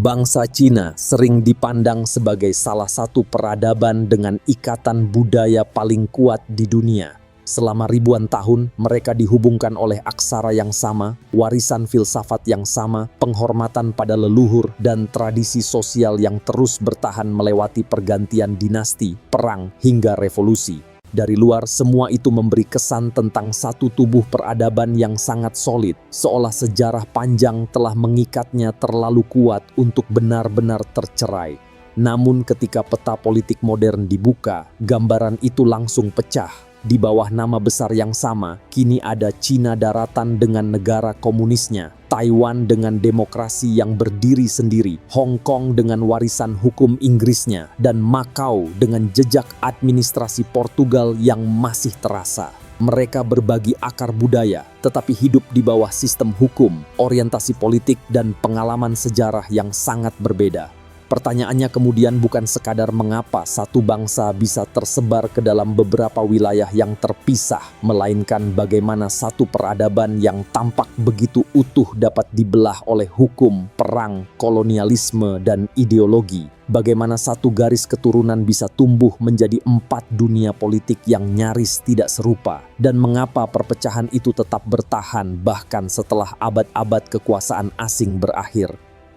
Bangsa Cina sering dipandang sebagai salah satu peradaban dengan ikatan budaya paling kuat di dunia. Selama ribuan tahun, mereka dihubungkan oleh aksara yang sama, warisan filsafat yang sama, penghormatan pada leluhur, dan tradisi sosial yang terus bertahan melewati pergantian dinasti, perang, hingga revolusi. Dari luar, semua itu memberi kesan tentang satu tubuh peradaban yang sangat solid, seolah sejarah panjang telah mengikatnya terlalu kuat untuk benar-benar tercerai. Namun ketika peta politik modern dibuka, gambaran itu langsung pecah. Di bawah nama besar yang sama, kini ada Cina daratan dengan negara komunisnya, Taiwan dengan demokrasi yang berdiri sendiri, Hong Kong dengan warisan hukum Inggrisnya, dan Makau dengan jejak administrasi Portugal yang masih terasa. Mereka berbagi akar budaya, tetapi hidup di bawah sistem hukum, orientasi politik, dan pengalaman sejarah yang sangat berbeda. Pertanyaannya kemudian bukan sekadar mengapa satu bangsa bisa tersebar ke dalam beberapa wilayah yang terpisah, melainkan bagaimana satu peradaban yang tampak begitu utuh dapat dibelah oleh hukum, perang, kolonialisme, dan ideologi. Bagaimana satu garis keturunan bisa tumbuh menjadi 4 dunia politik yang nyaris tidak serupa, dan mengapa perpecahan itu tetap bertahan bahkan setelah abad-abad kekuasaan asing berakhir.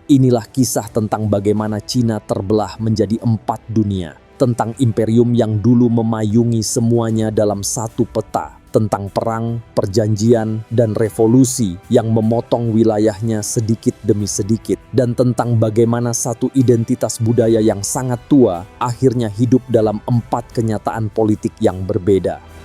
Inilah kisah tentang bagaimana Cina terbelah menjadi 4 dunia, tentang imperium yang dulu memayungi semuanya dalam satu peta, tentang perang, perjanjian, dan revolusi yang memotong wilayahnya sedikit demi sedikit, dan tentang bagaimana satu identitas budaya yang sangat tua akhirnya hidup dalam 4 kenyataan politik yang berbeda.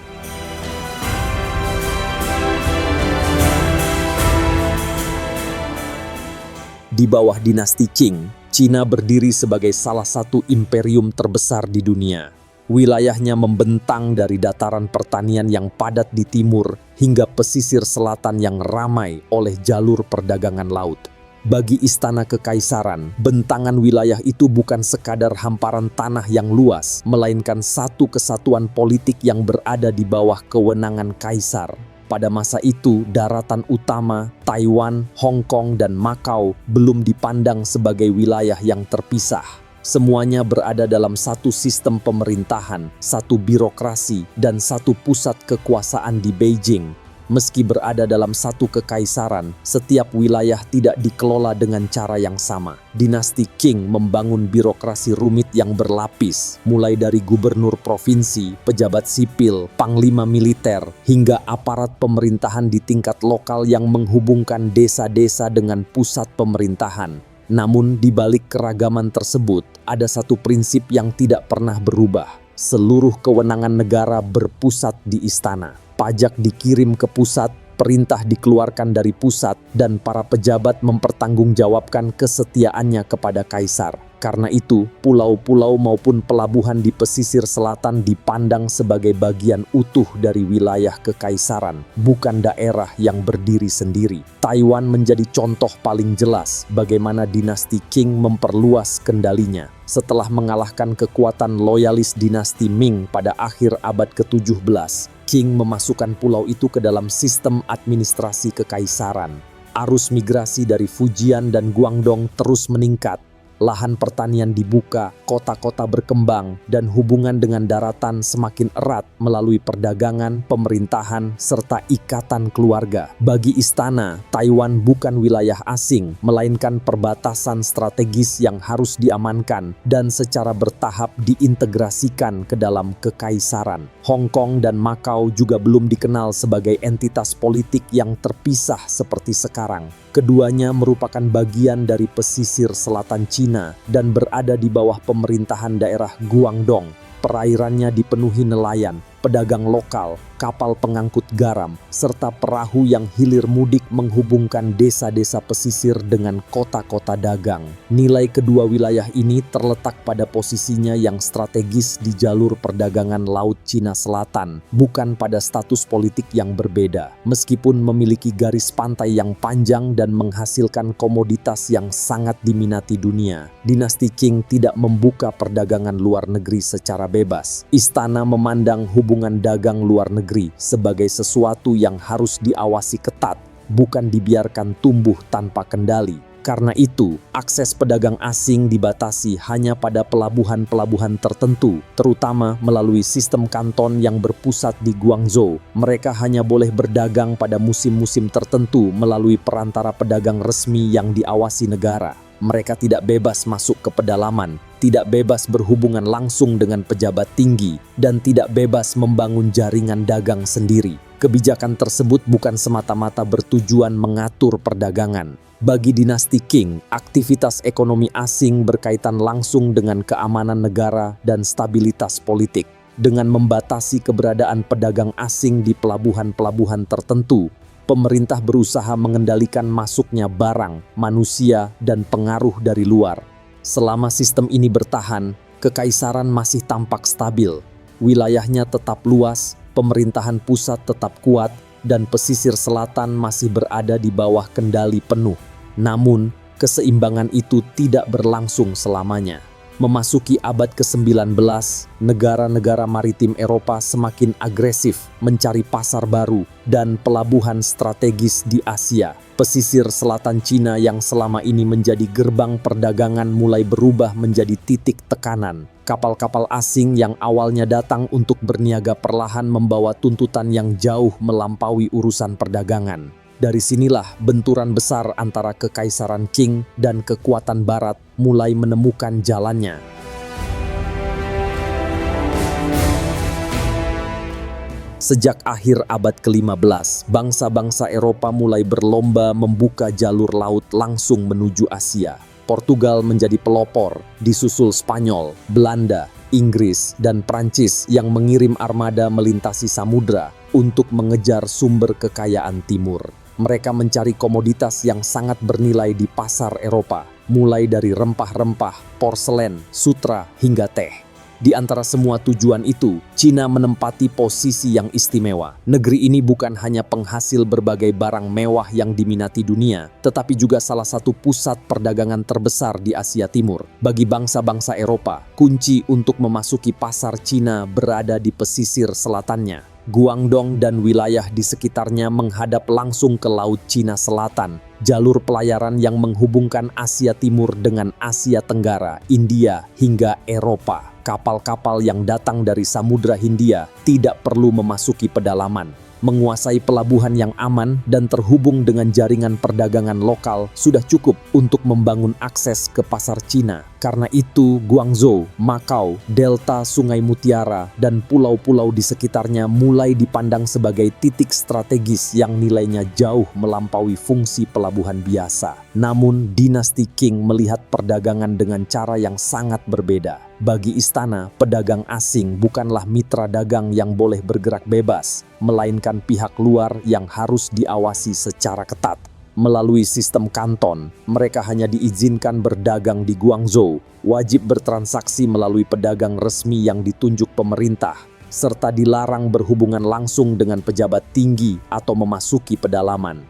Di bawah dinasti Qing, Cina berdiri sebagai salah satu imperium terbesar di dunia. Wilayahnya membentang dari dataran pertanian yang padat di timur hingga pesisir selatan yang ramai oleh jalur perdagangan laut. Bagi istana kekaisaran, bentangan wilayah itu bukan sekadar hamparan tanah yang luas, melainkan satu kesatuan politik yang berada di bawah kewenangan kaisar. Pada masa itu, daratan utama, Taiwan, Hong Kong, dan Makau belum dipandang sebagai wilayah yang terpisah. Semuanya berada dalam satu sistem pemerintahan, satu birokrasi, dan satu pusat kekuasaan di Beijing. Meski berada dalam satu kekaisaran, setiap wilayah tidak dikelola dengan cara yang sama. Dinasti Qing membangun birokrasi rumit yang berlapis, mulai dari gubernur provinsi, pejabat sipil, panglima militer, hingga aparat pemerintahan di tingkat lokal yang menghubungkan desa-desa dengan pusat pemerintahan. Namun di balik keragaman tersebut, ada satu prinsip yang tidak pernah berubah. Seluruh kewenangan negara berpusat di istana. Pajak dikirim ke pusat, perintah dikeluarkan dari pusat, dan para pejabat mempertanggungjawabkan kesetiaannya kepada kaisar. Karena itu, pulau-pulau maupun pelabuhan di pesisir selatan dipandang sebagai bagian utuh dari wilayah kekaisaran, bukan daerah yang berdiri sendiri. Taiwan menjadi contoh paling jelas bagaimana dinasti Qing memperluas kendalinya. Setelah mengalahkan kekuatan loyalis dinasti Ming pada akhir abad ke-17, Qing memasukkan pulau itu ke dalam sistem administrasi kekaisaran. Arus migrasi dari Fujian dan Guangdong terus meningkat. Lahan pertanian dibuka, kota-kota berkembang, dan hubungan dengan daratan semakin erat melalui perdagangan, pemerintahan, serta ikatan keluarga. Bagi istana, Taiwan bukan wilayah asing, melainkan perbatasan strategis yang harus diamankan dan secara bertahap diintegrasikan ke dalam kekaisaran. Hong Kong dan Makau juga belum dikenal sebagai entitas politik yang terpisah seperti sekarang. Keduanya merupakan bagian dari pesisir selatan Cina dan berada di bawah pemerintahan daerah Guangdong. Perairannya dipenuhi nelayan, pedagang lokal, kapal pengangkut garam, serta perahu yang hilir mudik menghubungkan desa-desa pesisir dengan kota-kota dagang. Nilai kedua wilayah ini terletak pada posisinya yang strategis di jalur perdagangan Laut Cina Selatan, bukan pada status politik yang berbeda. Meskipun memiliki garis pantai yang panjang dan menghasilkan komoditas yang sangat diminati dunia, dinasti Qing tidak membuka perdagangan luar negeri secara bebas. Istana memandang hubungan dagang luar negeri sebagai sesuatu yang harus diawasi ketat bukan dibiarkan tumbuh tanpa kendali. Karena itu, akses pedagang asing dibatasi hanya pada pelabuhan-pelabuhan tertentu, terutama melalui sistem kanton yang berpusat di Guangzhou. Mereka hanya boleh berdagang pada musim-musim tertentu melalui perantara pedagang resmi yang diawasi negara. Mereka tidak bebas masuk ke pedalaman, tidak bebas berhubungan langsung dengan pejabat tinggi, dan tidak bebas membangun jaringan dagang sendiri. Kebijakan tersebut bukan semata-mata bertujuan mengatur perdagangan. Bagi dinasti Qing, aktivitas ekonomi asing berkaitan langsung dengan keamanan negara dan stabilitas politik. Dengan membatasi keberadaan pedagang asing di pelabuhan-pelabuhan tertentu, pemerintah berusaha mengendalikan masuknya barang, manusia, dan pengaruh dari luar. Selama sistem ini bertahan, kekaisaran masih tampak stabil. Wilayahnya tetap luas, pemerintahan pusat tetap kuat, dan pesisir selatan masih berada di bawah kendali penuh. Namun, keseimbangan itu tidak berlangsung selamanya. Memasuki abad ke-19, negara-negara maritim Eropa semakin agresif mencari pasar baru dan pelabuhan strategis di Asia. Pesisir selatan Cina yang selama ini menjadi gerbang perdagangan mulai berubah menjadi titik tekanan. Kapal-kapal asing yang awalnya datang untuk berniaga perlahan membawa tuntutan yang jauh melampaui urusan perdagangan. Dari sinilah benturan besar antara Kekaisaran Qing dan kekuatan Barat mulai menemukan jalannya. Sejak akhir abad ke-15, bangsa-bangsa Eropa mulai berlomba membuka jalur laut langsung menuju Asia. Portugal menjadi pelopor, disusul Spanyol, Belanda, Inggris, dan Prancis yang mengirim armada melintasi samudra untuk mengejar sumber kekayaan timur. Mereka mencari komoditas yang sangat bernilai di pasar Eropa, mulai dari rempah-rempah, porselen, sutra, hingga teh. Di antara semua tujuan itu, Cina menempati posisi yang istimewa. Negeri ini bukan hanya penghasil berbagai barang mewah yang diminati dunia, tetapi juga salah satu pusat perdagangan terbesar di Asia Timur. Bagi bangsa-bangsa Eropa, kunci untuk memasuki pasar Cina berada di pesisir selatannya. Guangdong dan wilayah di sekitarnya menghadap langsung ke Laut Cina Selatan, jalur pelayaran yang menghubungkan Asia Timur dengan Asia Tenggara, India, hingga Eropa. Kapal-kapal yang datang dari Samudra Hindia tidak perlu memasuki pedalaman. Menguasai pelabuhan yang aman dan terhubung dengan jaringan perdagangan lokal sudah cukup untuk membangun akses ke pasar Cina. Karena itu, Guangzhou, Makau, delta Sungai Mutiara, dan pulau-pulau di sekitarnya mulai dipandang sebagai titik strategis yang nilainya jauh melampaui fungsi pelabuhan biasa. Namun, dinasti Qing melihat perdagangan dengan cara yang sangat berbeda. Bagi istana, pedagang asing bukanlah mitra dagang yang boleh bergerak bebas, melainkan pihak luar yang harus diawasi secara ketat. Melalui sistem kanton, mereka hanya diizinkan berdagang di Guangzhou, wajib bertransaksi melalui pedagang resmi yang ditunjuk pemerintah, serta dilarang berhubungan langsung dengan pejabat tinggi atau memasuki pedalaman.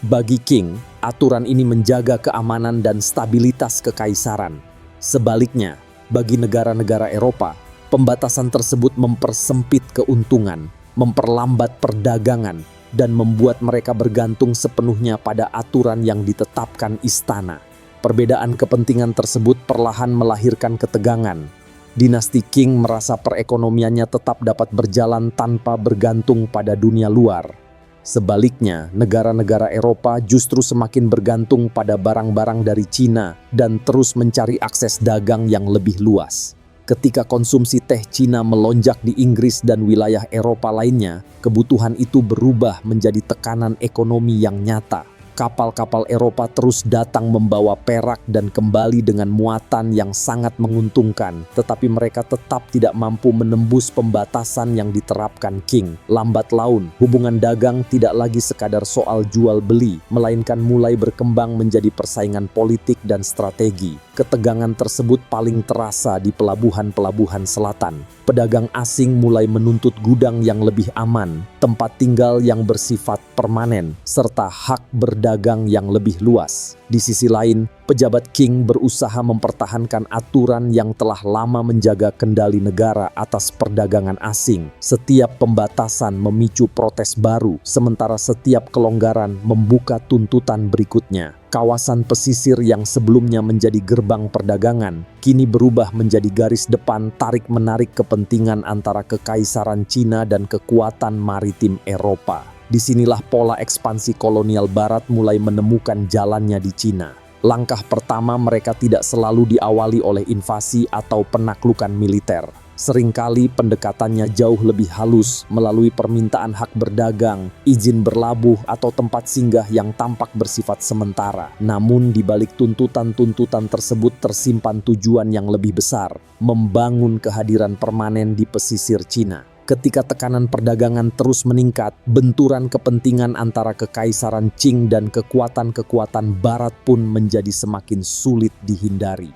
Bagi Qing, aturan ini menjaga keamanan dan stabilitas kekaisaran. Sebaliknya, bagi negara-negara Eropa, pembatasan tersebut mempersempit keuntungan, memperlambat perdagangan, dan membuat mereka bergantung sepenuhnya pada aturan yang ditetapkan istana. Perbedaan kepentingan tersebut perlahan melahirkan ketegangan. Dinasti Qing merasa perekonomiannya tetap dapat berjalan tanpa bergantung pada dunia luar. Sebaliknya, negara-negara Eropa justru semakin bergantung pada barang-barang dari Cina dan terus mencari akses dagang yang lebih luas. Ketika konsumsi teh Cina melonjak di Inggris dan wilayah Eropa lainnya, kebutuhan itu berubah menjadi tekanan ekonomi yang nyata. Kapal-kapal Eropa terus datang membawa perak dan kembali dengan muatan yang sangat menguntungkan, tetapi mereka tetap tidak mampu menembus pembatasan yang diterapkan Qing. Lambat laun, hubungan dagang tidak lagi sekadar soal jual-beli, melainkan mulai berkembang menjadi persaingan politik dan strategi. Ketegangan tersebut paling terasa di pelabuhan-pelabuhan selatan. Pedagang asing mulai menuntut gudang yang lebih aman, tempat tinggal yang bersifat permanen, serta hak berdagang dagang yang lebih luas. Di sisi lain, pejabat Qing berusaha mempertahankan aturan yang telah lama menjaga kendali negara atas perdagangan asing. Setiap pembatasan memicu protes baru, sementara setiap kelonggaran membuka tuntutan berikutnya. Kawasan pesisir yang sebelumnya menjadi gerbang perdagangan, kini berubah menjadi garis depan tarik-menarik kepentingan antara Kekaisaran Cina dan kekuatan maritim Eropa. Disinilah pola ekspansi kolonial Barat mulai menemukan jalannya di Cina. Langkah pertama mereka tidak selalu diawali oleh invasi atau penaklukan militer. Seringkali pendekatannya jauh lebih halus melalui permintaan hak berdagang, izin berlabuh, atau tempat singgah yang tampak bersifat sementara. Namun di balik tuntutan-tuntutan tersebut tersimpan tujuan yang lebih besar, membangun kehadiran permanen di pesisir Cina. Ketika tekanan perdagangan terus meningkat, benturan kepentingan antara Kekaisaran Qing dan kekuatan-kekuatan Barat pun menjadi semakin sulit dihindari.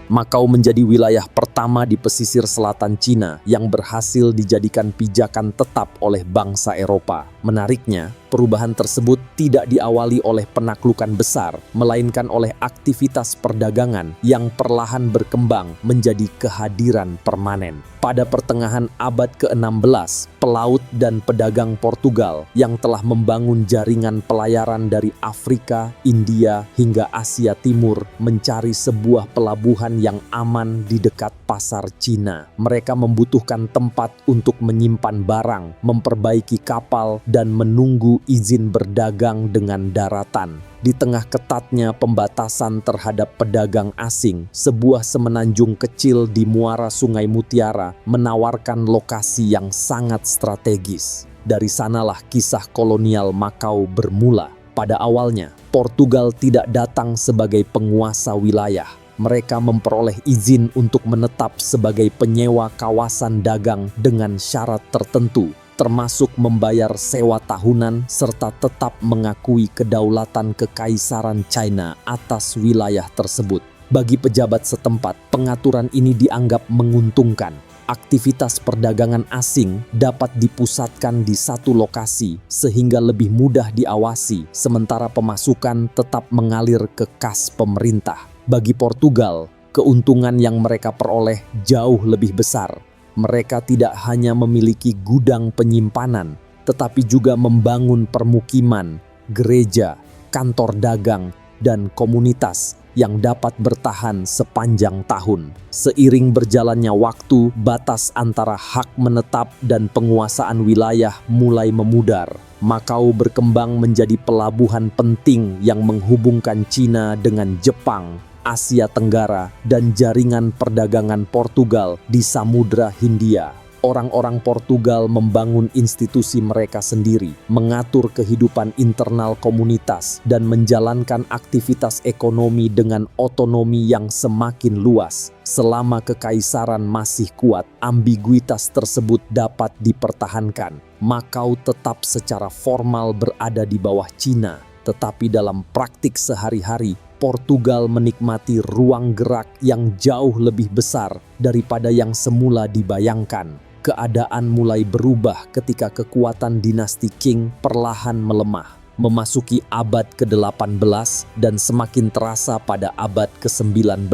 Makau menjadi wilayah pertama di pesisir selatan Cina yang berhasil dijadikan pijakan tetap oleh bangsa Eropa. Menariknya, perubahan tersebut tidak diawali oleh penaklukan besar, melainkan oleh aktivitas perdagangan yang perlahan berkembang menjadi kehadiran permanen. Pada pertengahan abad ke-16, pelaut dan pedagang Portugal yang telah membangun jaringan pelayaran dari Afrika, India, hingga Asia Timur mencari sebuah pelabuhan yang aman di dekat pasar Cina. Mereka membutuhkan tempat untuk menyimpan barang, memperbaiki kapal, dan menunggu izin berdagang dengan daratan. Di tengah ketatnya pembatasan terhadap pedagang asing, sebuah semenanjung kecil di muara Sungai Mutiara menawarkan lokasi yang sangat strategis. Dari sanalah kisah kolonial Makau bermula. Pada awalnya, Portugal tidak datang sebagai penguasa wilayah. Mereka memperoleh izin untuk menetap sebagai penyewa kawasan dagang dengan syarat tertentu, termasuk membayar sewa tahunan serta tetap mengakui kedaulatan Kekaisaran China atas wilayah tersebut. Bagi pejabat setempat, pengaturan ini dianggap menguntungkan. Aktivitas perdagangan asing dapat dipusatkan di satu lokasi sehingga lebih mudah diawasi, sementara pemasukan tetap mengalir ke kas pemerintah. Bagi Portugal, keuntungan yang mereka peroleh jauh lebih besar. Mereka tidak hanya memiliki gudang penyimpanan, tetapi juga membangun permukiman, gereja, kantor dagang, dan komunitas yang dapat bertahan sepanjang tahun. Seiring berjalannya waktu, batas antara hak menetap dan penguasaan wilayah mulai memudar. Makau berkembang menjadi pelabuhan penting yang menghubungkan Cina dengan Jepang, Asia Tenggara, dan jaringan perdagangan Portugal di Samudra Hindia. Orang-orang Portugal membangun institusi mereka sendiri, mengatur kehidupan internal komunitas, dan menjalankan aktivitas ekonomi dengan otonomi yang semakin luas. Selama kekaisaran masih kuat, ambiguitas tersebut dapat dipertahankan. Makau tetap secara formal berada di bawah Cina, tetapi dalam praktik sehari-hari, Portugal menikmati ruang gerak yang jauh lebih besar daripada yang semula dibayangkan. Keadaan mulai berubah ketika kekuatan dinasti Qing perlahan melemah, memasuki abad ke-18 dan semakin terasa pada abad ke-19.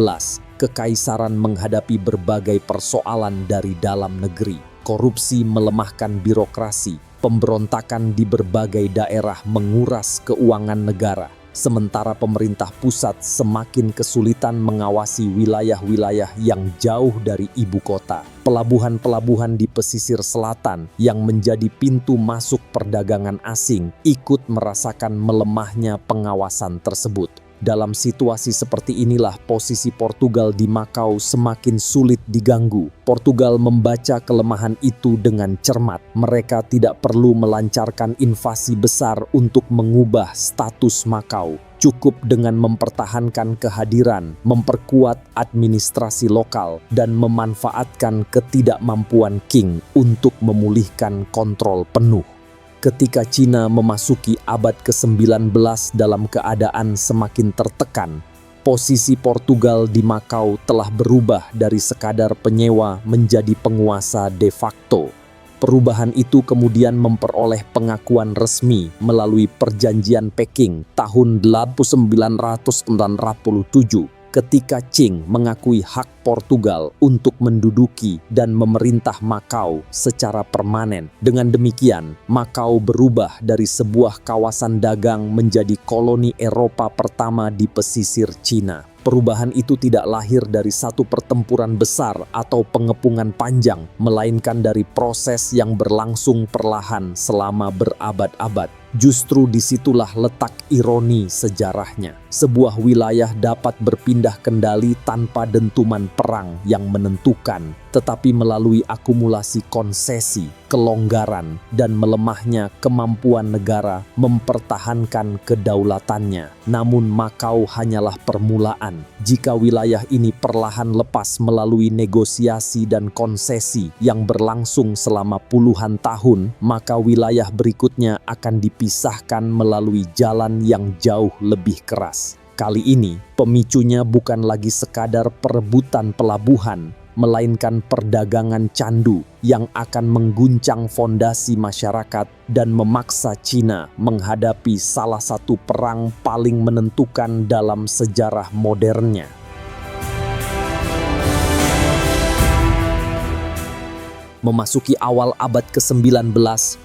Kekaisaran menghadapi berbagai persoalan dari dalam negeri. Korupsi melemahkan birokrasi, pemberontakan di berbagai daerah menguras keuangan negara. Sementara pemerintah pusat semakin kesulitan mengawasi wilayah-wilayah yang jauh dari ibu kota. Pelabuhan-pelabuhan di pesisir selatan yang menjadi pintu masuk perdagangan asing ikut merasakan melemahnya pengawasan tersebut. Dalam situasi seperti inilah posisi Portugal di Makau semakin sulit diganggu. Portugal membaca kelemahan itu dengan cermat. Mereka tidak perlu melancarkan invasi besar untuk mengubah status Makau. Cukup dengan mempertahankan kehadiran, memperkuat administrasi lokal, dan memanfaatkan ketidakmampuan Qing untuk memulihkan kontrol penuh. Ketika Cina memasuki abad ke-19 dalam keadaan semakin tertekan, posisi Portugal di Makau telah berubah dari sekadar penyewa menjadi penguasa de facto. Perubahan itu kemudian memperoleh pengakuan resmi melalui Perjanjian Peking tahun 1997 ketika Qing mengakui hak Portugal untuk menduduki dan memerintah Makau secara permanen. Dengan demikian, Makau berubah dari sebuah kawasan dagang menjadi koloni Eropa pertama di pesisir Cina. Perubahan itu tidak lahir dari satu pertempuran besar atau pengepungan panjang, melainkan dari proses yang berlangsung perlahan selama berabad-abad. Justru disitulah letak ironi sejarahnya. Sebuah wilayah dapat berpindah kendali tanpa dentuman perang yang menentukan, tetapi melalui akumulasi konsesi, kelonggaran, dan melemahnya kemampuan negara mempertahankan kedaulatannya. Namun Makau hanyalah permulaan. Jika wilayah ini perlahan lepas melalui negosiasi dan konsesi yang berlangsung selama puluhan tahun, maka wilayah berikutnya akan dipisahkan melalui jalan yang jauh lebih keras. Kali ini, pemicunya bukan lagi sekadar perebutan pelabuhan, melainkan perdagangan candu yang akan mengguncang fondasi masyarakat dan memaksa Cina menghadapi salah satu perang paling menentukan dalam sejarah modernnya. Memasuki awal abad ke-19,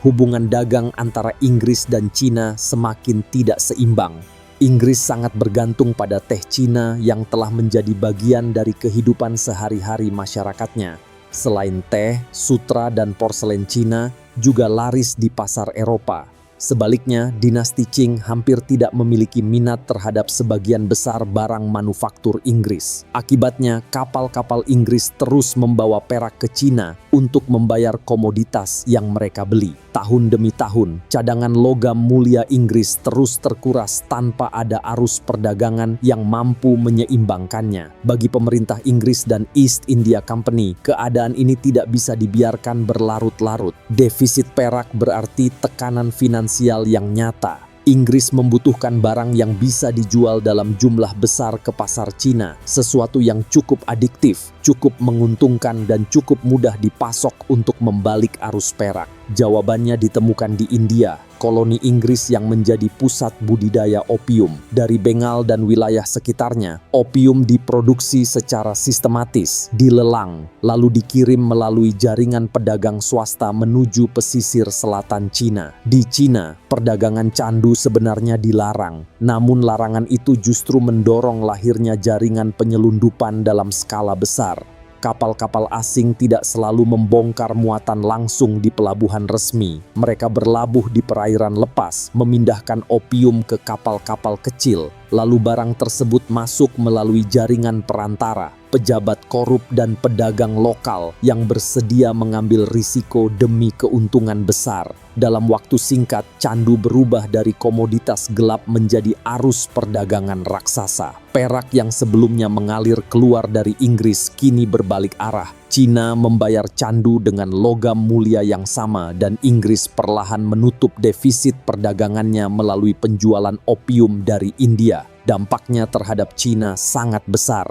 hubungan dagang antara Inggris dan Cina semakin tidak seimbang. Inggris sangat bergantung pada teh Cina yang telah menjadi bagian dari kehidupan sehari-hari masyarakatnya. Selain teh, sutra dan porselen Cina juga laris di pasar Eropa. Sebaliknya, dinasti Qing hampir tidak memiliki minat terhadap sebagian besar barang manufaktur Inggris. Akibatnya, kapal-kapal Inggris terus membawa perak ke Cina untuk membayar komoditas yang mereka beli. Tahun demi tahun, cadangan logam mulia Inggris terus terkuras tanpa ada arus perdagangan yang mampu menyeimbangkannya. Bagi pemerintah Inggris dan East India Company, keadaan ini tidak bisa dibiarkan berlarut-larut. Defisit perak berarti tekanan finansial yang nyata. Inggris membutuhkan barang yang bisa dijual dalam jumlah besar ke pasar Cina, sesuatu yang cukup adiktif, cukup menguntungkan dan cukup mudah dipasok untuk membalik arus perak. Jawabannya ditemukan di India, koloni Inggris yang menjadi pusat budidaya opium. Dari Bengal dan wilayah sekitarnya, opium diproduksi secara sistematis, dilelang, lalu dikirim melalui jaringan pedagang swasta menuju pesisir selatan Cina. Di Cina, perdagangan candu sebenarnya dilarang, namun larangan itu justru mendorong lahirnya jaringan penyelundupan dalam skala besar. Kapal-kapal asing tidak selalu membongkar muatan langsung di pelabuhan resmi. Mereka berlabuh di perairan lepas, memindahkan opium ke kapal-kapal kecil. Lalu barang tersebut masuk melalui jaringan perantara, pejabat korup dan pedagang lokal yang bersedia mengambil risiko demi keuntungan besar. Dalam waktu singkat, candu berubah dari komoditas gelap menjadi arus perdagangan raksasa. Perak yang sebelumnya mengalir keluar dari Inggris kini berbalik arah. Cina membayar candu dengan logam mulia yang sama dan Inggris perlahan menutup defisit perdagangannya melalui penjualan opium dari India. Dampaknya terhadap Cina sangat besar.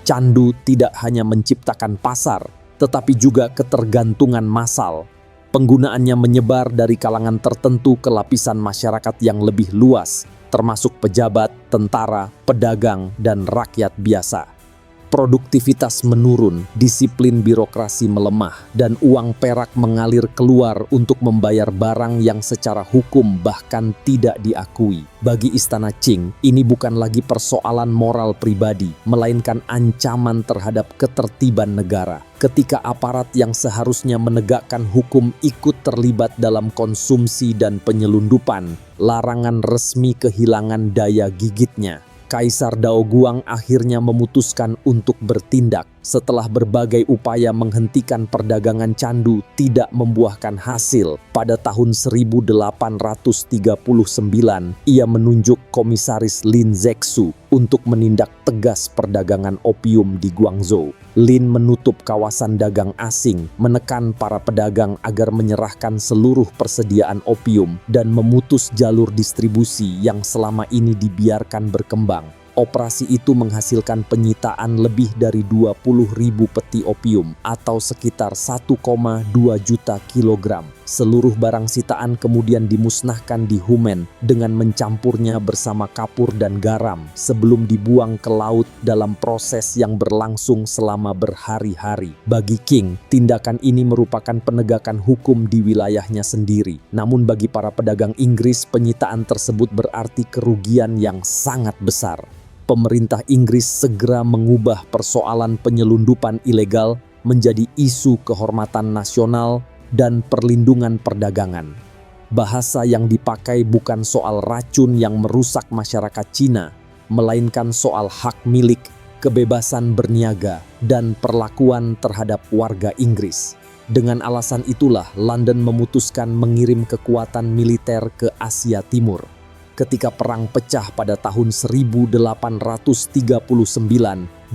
Candu tidak hanya menciptakan pasar, tetapi juga ketergantungan massal. Penggunaannya menyebar dari kalangan tertentu ke lapisan masyarakat yang lebih luas, termasuk pejabat, tentara, pedagang, dan rakyat biasa. Produktivitas menurun, disiplin birokrasi melemah, dan uang perak mengalir keluar untuk membayar barang yang secara hukum bahkan tidak diakui. Bagi Istana Qing, ini bukan lagi persoalan moral pribadi, melainkan ancaman terhadap ketertiban negara. Ketika aparat yang seharusnya menegakkan hukum ikut terlibat dalam konsumsi dan penyelundupan, larangan resmi kehilangan daya gigitnya. Kaisar Daoguang akhirnya memutuskan untuk bertindak. Setelah berbagai upaya menghentikan perdagangan candu tidak membuahkan hasil, pada tahun 1839 ia menunjuk komisaris Lin Zexu untuk menindak tegas perdagangan opium di Guangzhou. Lin menutup kawasan dagang asing, menekan para pedagang agar menyerahkan seluruh persediaan opium dan memutus jalur distribusi yang selama ini dibiarkan berkembang. Operasi itu menghasilkan penyitaan lebih dari 20.000 peti opium atau sekitar 1,2 juta kilogram. Seluruh barang sitaan kemudian dimusnahkan di Humen dengan mencampurnya bersama kapur dan garam sebelum dibuang ke laut dalam proses yang berlangsung selama berhari-hari. Bagi King, tindakan ini merupakan penegakan hukum di wilayahnya sendiri. Namun bagi para pedagang Inggris, penyitaan tersebut berarti kerugian yang sangat besar. Pemerintah Inggris segera mengubah persoalan penyelundupan ilegal menjadi isu kehormatan nasional dan perlindungan perdagangan. Bahasa yang dipakai bukan soal racun yang merusak masyarakat Cina, melainkan soal hak milik, kebebasan berniaga, dan perlakuan terhadap warga Inggris. Dengan alasan itulah London memutuskan mengirim kekuatan militer ke Asia Timur. Ketika perang pecah pada tahun 1839,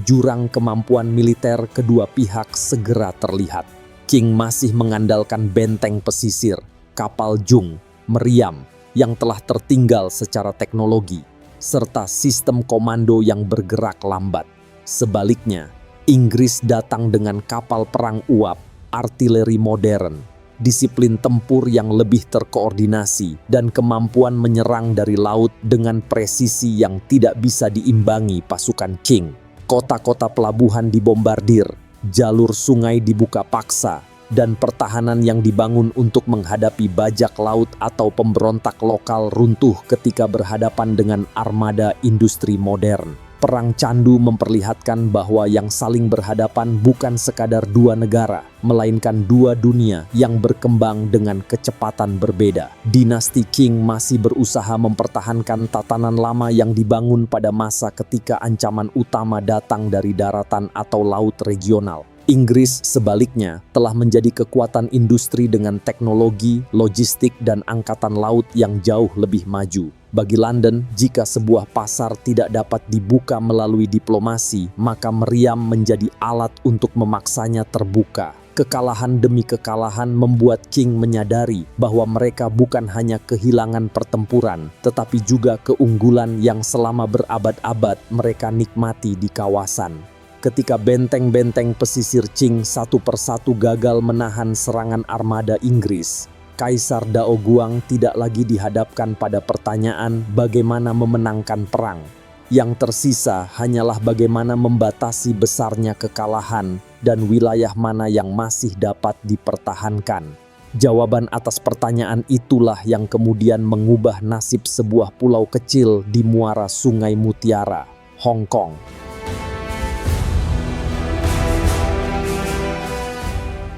jurang kemampuan militer kedua pihak segera terlihat. King masih mengandalkan benteng pesisir, kapal jung, meriam yang telah tertinggal secara teknologi, serta sistem komando yang bergerak lambat. Sebaliknya, Inggris datang dengan kapal perang uap, artileri modern, disiplin tempur yang lebih terkoordinasi, dan kemampuan menyerang dari laut dengan presisi yang tidak bisa diimbangi pasukan King. Kota-kota pelabuhan dibombardir, jalur sungai dibuka paksa, dan pertahanan yang dibangun untuk menghadapi bajak laut atau pemberontak lokal runtuh ketika berhadapan dengan armada industri modern. Perang Candu memperlihatkan bahwa yang saling berhadapan bukan sekadar dua negara, melainkan dua dunia yang berkembang dengan kecepatan berbeda. Dinasti Qing masih berusaha mempertahankan tatanan lama yang dibangun pada masa ketika ancaman utama datang dari daratan atau laut regional. Inggris sebaliknya telah menjadi kekuatan industri dengan teknologi, logistik, dan angkatan laut yang jauh lebih maju. Bagi London, jika sebuah pasar tidak dapat dibuka melalui diplomasi, maka meriam menjadi alat untuk memaksanya terbuka. Kekalahan demi kekalahan membuat King menyadari bahwa mereka bukan hanya kehilangan pertempuran, tetapi juga keunggulan yang selama berabad-abad mereka nikmati di kawasan. Ketika benteng-benteng pesisir Qing satu persatu gagal menahan serangan armada Inggris, Kaisar Daoguang tidak lagi dihadapkan pada pertanyaan bagaimana memenangkan perang. Yang tersisa hanyalah bagaimana membatasi besarnya kekalahan dan wilayah mana yang masih dapat dipertahankan. Jawaban atas pertanyaan itulah yang kemudian mengubah nasib sebuah pulau kecil di muara Sungai Mutiara, Hong Kong.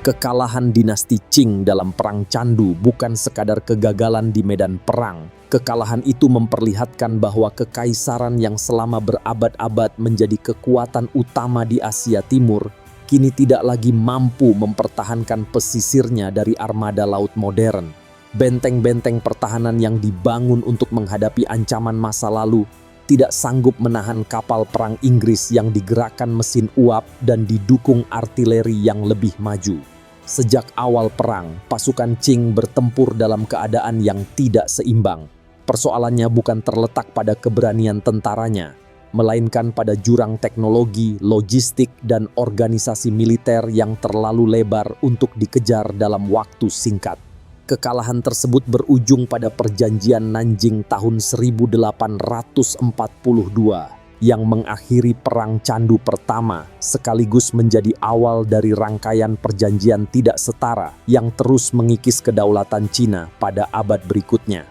Kekalahan dinasti Qing dalam Perang Candu bukan sekadar kegagalan di medan perang. Kekalahan itu memperlihatkan bahwa kekaisaran yang selama berabad-abad menjadi kekuatan utama di Asia Timur, kini tidak lagi mampu mempertahankan pesisirnya dari armada laut modern. Benteng-benteng pertahanan yang dibangun untuk menghadapi ancaman masa lalu tidak sanggup menahan kapal perang Inggris yang digerakkan mesin uap dan didukung artileri yang lebih maju. Sejak awal perang, pasukan Qing bertempur dalam keadaan yang tidak seimbang. Persoalannya bukan terletak pada keberanian tentaranya, melainkan pada jurang teknologi, logistik, dan organisasi militer yang terlalu lebar untuk dikejar dalam waktu singkat. Kekalahan tersebut berujung pada perjanjian Nanjing tahun 1842 yang mengakhiri Perang Candu pertama, sekaligus menjadi awal dari rangkaian perjanjian tidak setara yang terus mengikis kedaulatan Cina pada abad berikutnya.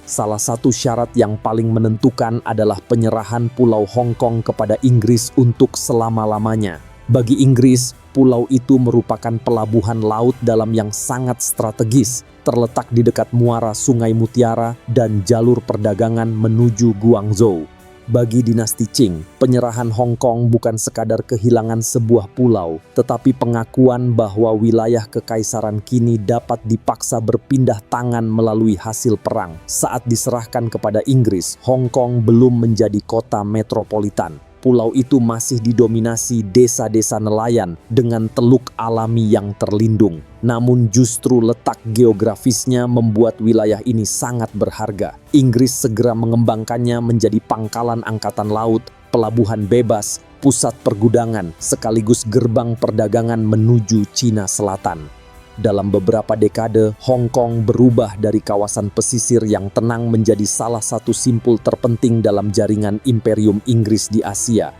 Salah satu syarat yang paling menentukan adalah penyerahan Pulau Hong Kong kepada Inggris untuk selama-lamanya. Bagi Inggris, pulau itu merupakan pelabuhan laut dalam yang sangat strategis, terletak di dekat muara Sungai Mutiara dan jalur perdagangan menuju Guangzhou. Bagi dinasti Qing, penyerahan Hong Kong bukan sekadar kehilangan sebuah pulau, tetapi pengakuan bahwa wilayah kekaisaran kini dapat dipaksa berpindah tangan melalui hasil perang. Saat diserahkan kepada Inggris, Hong Kong belum menjadi kota metropolitan. Pulau itu masih didominasi desa-desa nelayan dengan teluk alami yang terlindung. Namun justru letak geografisnya membuat wilayah ini sangat berharga. Inggris segera mengembangkannya menjadi pangkalan angkatan laut, pelabuhan bebas, pusat pergudangan, sekaligus gerbang perdagangan menuju Cina Selatan. Dalam beberapa dekade, Hong Kong berubah dari kawasan pesisir yang tenang menjadi salah satu simpul terpenting dalam jaringan Imperium Inggris di Asia.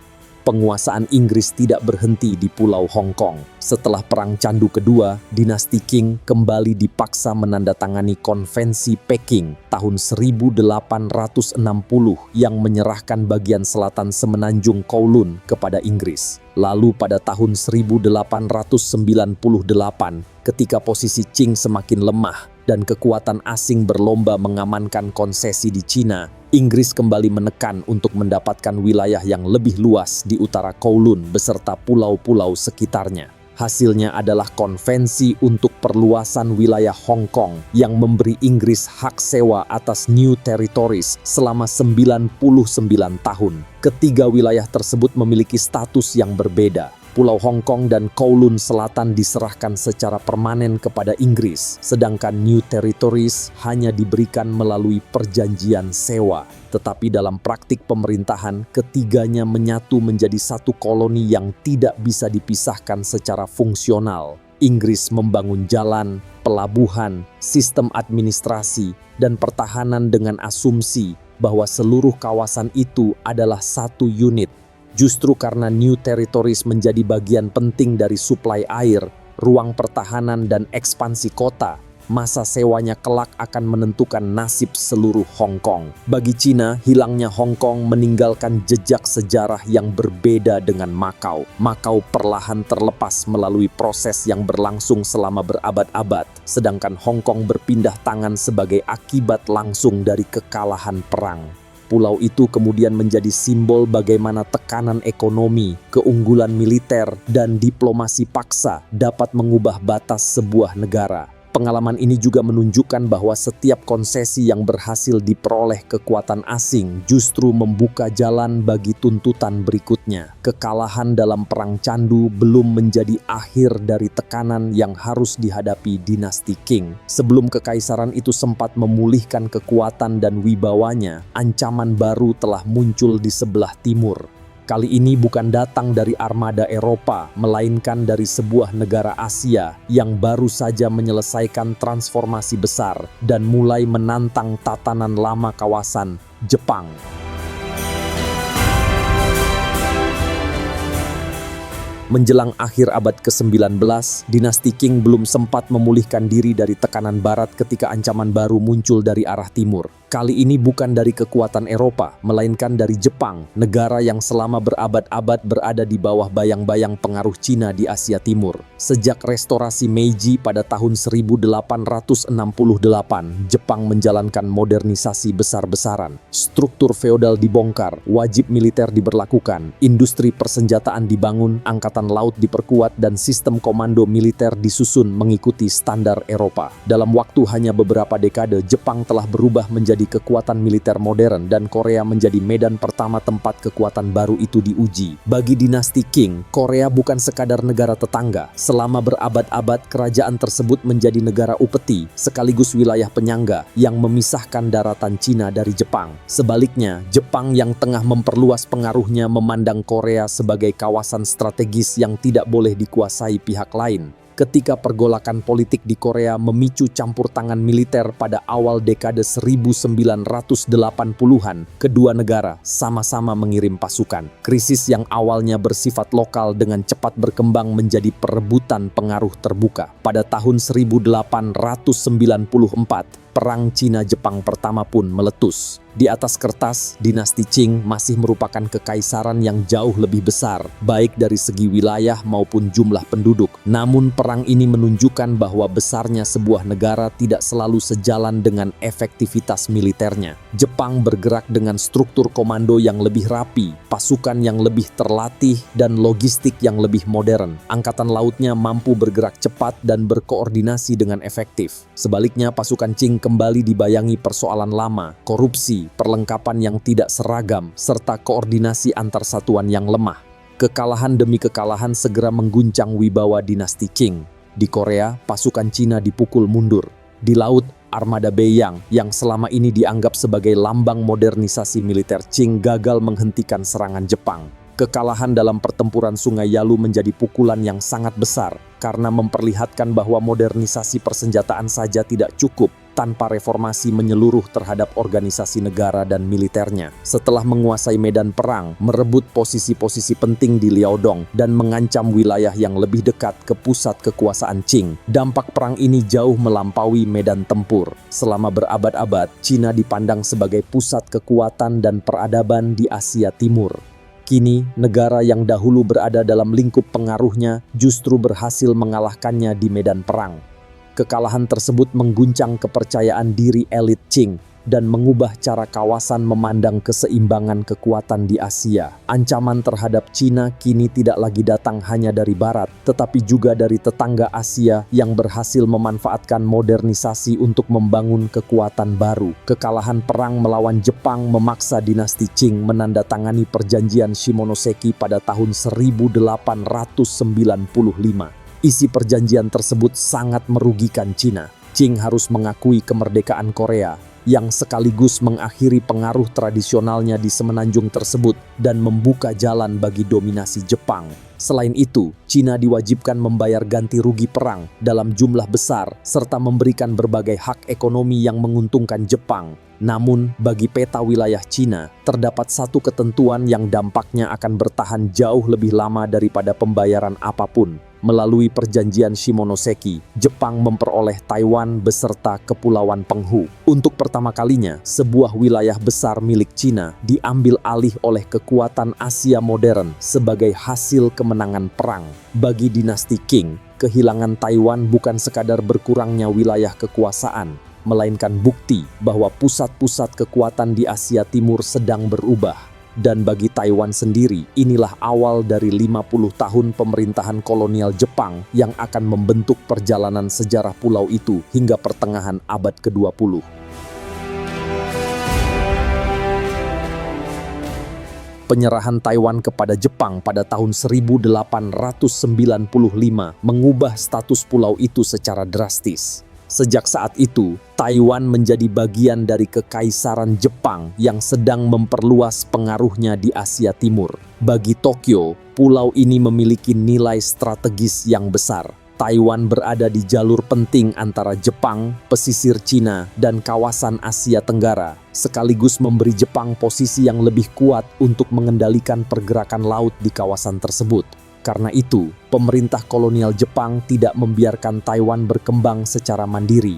Penguasaan Inggris tidak berhenti di Pulau Hong Kong. Setelah Perang Candu Kedua, dinasti Qing kembali dipaksa menandatangani Konvensi Peking tahun 1860 yang menyerahkan bagian selatan semenanjung Kowloon kepada Inggris. Lalu pada tahun 1898, ketika posisi Qing semakin lemah dan kekuatan asing berlomba mengamankan konsesi di Cina, Inggris kembali menekan untuk mendapatkan wilayah yang lebih luas di utara Kowloon beserta pulau-pulau sekitarnya. Hasilnya adalah konvensi untuk perluasan wilayah Hong Kong yang memberi Inggris hak sewa atas New Territories selama 99 tahun. Ketiga wilayah tersebut memiliki status yang berbeda. Pulau Hong Kong dan Kowloon Selatan diserahkan secara permanen kepada Inggris, sedangkan New Territories hanya diberikan melalui perjanjian sewa. Tetapi dalam praktik pemerintahan, ketiganya menyatu menjadi satu koloni yang tidak bisa dipisahkan secara fungsional. Inggris membangun jalan, pelabuhan, sistem administrasi, dan pertahanan dengan asumsi bahwa seluruh kawasan itu adalah satu unit. Justru karena New Territories menjadi bagian penting dari suplai air, ruang pertahanan dan ekspansi kota, masa sewanya kelak akan menentukan nasib seluruh Hong Kong. Bagi Cina, hilangnya Hong Kong meninggalkan jejak sejarah yang berbeda dengan Makau. Makau perlahan terlepas melalui proses yang berlangsung selama berabad-abad, sedangkan Hong Kong berpindah tangan sebagai akibat langsung dari kekalahan perang. Pulau itu kemudian menjadi simbol bagaimana tekanan ekonomi, keunggulan militer, dan diplomasi paksa dapat mengubah batas sebuah negara. Pengalaman ini juga menunjukkan bahwa setiap konsesi yang berhasil diperoleh kekuatan asing justru membuka jalan bagi tuntutan berikutnya. Kekalahan dalam Perang Candu belum menjadi akhir dari tekanan yang harus dihadapi dinasti Qing. Sebelum kekaisaran itu sempat memulihkan kekuatan dan wibawanya, ancaman baru telah muncul di sebelah timur. Kali ini bukan datang dari armada Eropa, melainkan dari sebuah negara Asia yang baru saja menyelesaikan transformasi besar dan mulai menantang tatanan lama kawasan, Jepang. Menjelang akhir abad ke-19, dinasti Qing belum sempat memulihkan diri dari tekanan barat ketika ancaman baru muncul dari arah timur. Kali ini bukan dari kekuatan Eropa, melainkan dari Jepang, negara yang selama berabad-abad berada di bawah bayang-bayang pengaruh Cina di Asia Timur. Sejak restorasi Meiji pada tahun 1868, Jepang menjalankan modernisasi besar-besaran. Struktur feodal dibongkar, wajib militer diberlakukan, industri persenjataan dibangun, angkatan laut diperkuat, dan sistem komando militer disusun mengikuti standar Eropa. Dalam waktu hanya beberapa dekade, Jepang telah berubah menjadi kekuatan militer modern dan Korea menjadi medan pertama tempat kekuatan baru itu diuji. Bagi dinasti Qing, Korea bukan sekadar negara tetangga. Selama berabad-abad, kerajaan tersebut menjadi negara upeti, sekaligus wilayah penyangga yang memisahkan daratan Cina dari Jepang. Sebaliknya, Jepang yang tengah memperluas pengaruhnya memandang Korea sebagai kawasan strategis yang tidak boleh dikuasai pihak lain. Ketika pergolakan politik di Korea memicu campur tangan militer pada awal dekade 1980-an, kedua negara sama-sama mengirim pasukan. Krisis yang awalnya bersifat lokal dengan cepat berkembang menjadi perebutan pengaruh terbuka. Pada tahun 1894, Perang Cina-Jepang pertama pun meletus. Di atas kertas, dinasti Qing masih merupakan kekaisaran yang jauh lebih besar, baik dari segi wilayah maupun jumlah penduduk. Namun perang ini menunjukkan bahwa besarnya sebuah negara tidak selalu sejalan dengan efektivitas militernya. Jepang bergerak dengan struktur komando yang lebih rapi, pasukan yang lebih terlatih, dan logistik yang lebih modern. Angkatan lautnya mampu bergerak cepat dan berkoordinasi dengan efektif. Sebaliknya, pasukan Qing kembali dibayangi persoalan lama, korupsi, perlengkapan yang tidak seragam, serta koordinasi antar satuan yang lemah. Kekalahan demi kekalahan segera mengguncang wibawa dinasti Qing. Di Korea, pasukan Cina dipukul mundur. Di laut, Armada Beiyang yang selama ini dianggap sebagai lambang modernisasi militer Qing gagal menghentikan serangan Jepang. Kekalahan dalam pertempuran Sungai Yalu menjadi pukulan yang sangat besar karena memperlihatkan bahwa modernisasi persenjataan saja tidak cukup tanpa reformasi menyeluruh terhadap organisasi negara dan militernya. Setelah menguasai medan perang, merebut posisi-posisi penting di Liaodong dan mengancam wilayah yang lebih dekat ke pusat kekuasaan Qing, dampak perang ini jauh melampaui medan tempur. Selama berabad-abad, Cina dipandang sebagai pusat kekuatan dan peradaban di Asia Timur. Kini, negara yang dahulu berada dalam lingkup pengaruhnya justru berhasil mengalahkannya di medan perang. Kekalahan tersebut mengguncang kepercayaan diri elit Qing dan mengubah cara kawasan memandang keseimbangan kekuatan di Asia. Ancaman terhadap Cina kini tidak lagi datang hanya dari Barat, tetapi juga dari tetangga Asia yang berhasil memanfaatkan modernisasi untuk membangun kekuatan baru. Kekalahan perang melawan Jepang memaksa dinasti Qing menandatangani perjanjian Shimonoseki pada tahun 1895. Isi perjanjian tersebut sangat merugikan Cina. Qing harus mengakui kemerdekaan Korea, yang sekaligus mengakhiri pengaruh tradisionalnya di semenanjung tersebut dan membuka jalan bagi dominasi Jepang. Selain itu, Cina diwajibkan membayar ganti rugi perang dalam jumlah besar serta memberikan berbagai hak ekonomi yang menguntungkan Jepang. Namun, bagi peta wilayah Cina, terdapat satu ketentuan yang dampaknya akan bertahan jauh lebih lama daripada pembayaran apapun. Melalui perjanjian Shimonoseki, Jepang memperoleh Taiwan beserta Kepulauan Penghu. Untuk pertama kalinya, sebuah wilayah besar milik Cina diambil alih oleh kekuatan Asia modern sebagai hasil kemenangan perang. Bagi dinasti Qing, kehilangan Taiwan bukan sekadar berkurangnya wilayah kekuasaan, melainkan bukti bahwa pusat-pusat kekuatan di Asia Timur sedang berubah. Dan bagi Taiwan sendiri, inilah awal dari 50 tahun pemerintahan kolonial Jepang yang akan membentuk perjalanan sejarah pulau itu hingga pertengahan abad ke-20. Penyerahan Taiwan kepada Jepang pada tahun 1895 mengubah status pulau itu secara drastis. Sejak saat itu, Taiwan menjadi bagian dari Kekaisaran Jepang yang sedang memperluas pengaruhnya di Asia Timur. Bagi Tokyo, pulau ini memiliki nilai strategis yang besar. Taiwan berada di jalur penting antara Jepang, pesisir Cina, dan kawasan Asia Tenggara, sekaligus memberi Jepang posisi yang lebih kuat untuk mengendalikan pergerakan laut di kawasan tersebut. Karena itu, pemerintah kolonial Jepang tidak membiarkan Taiwan berkembang secara mandiri.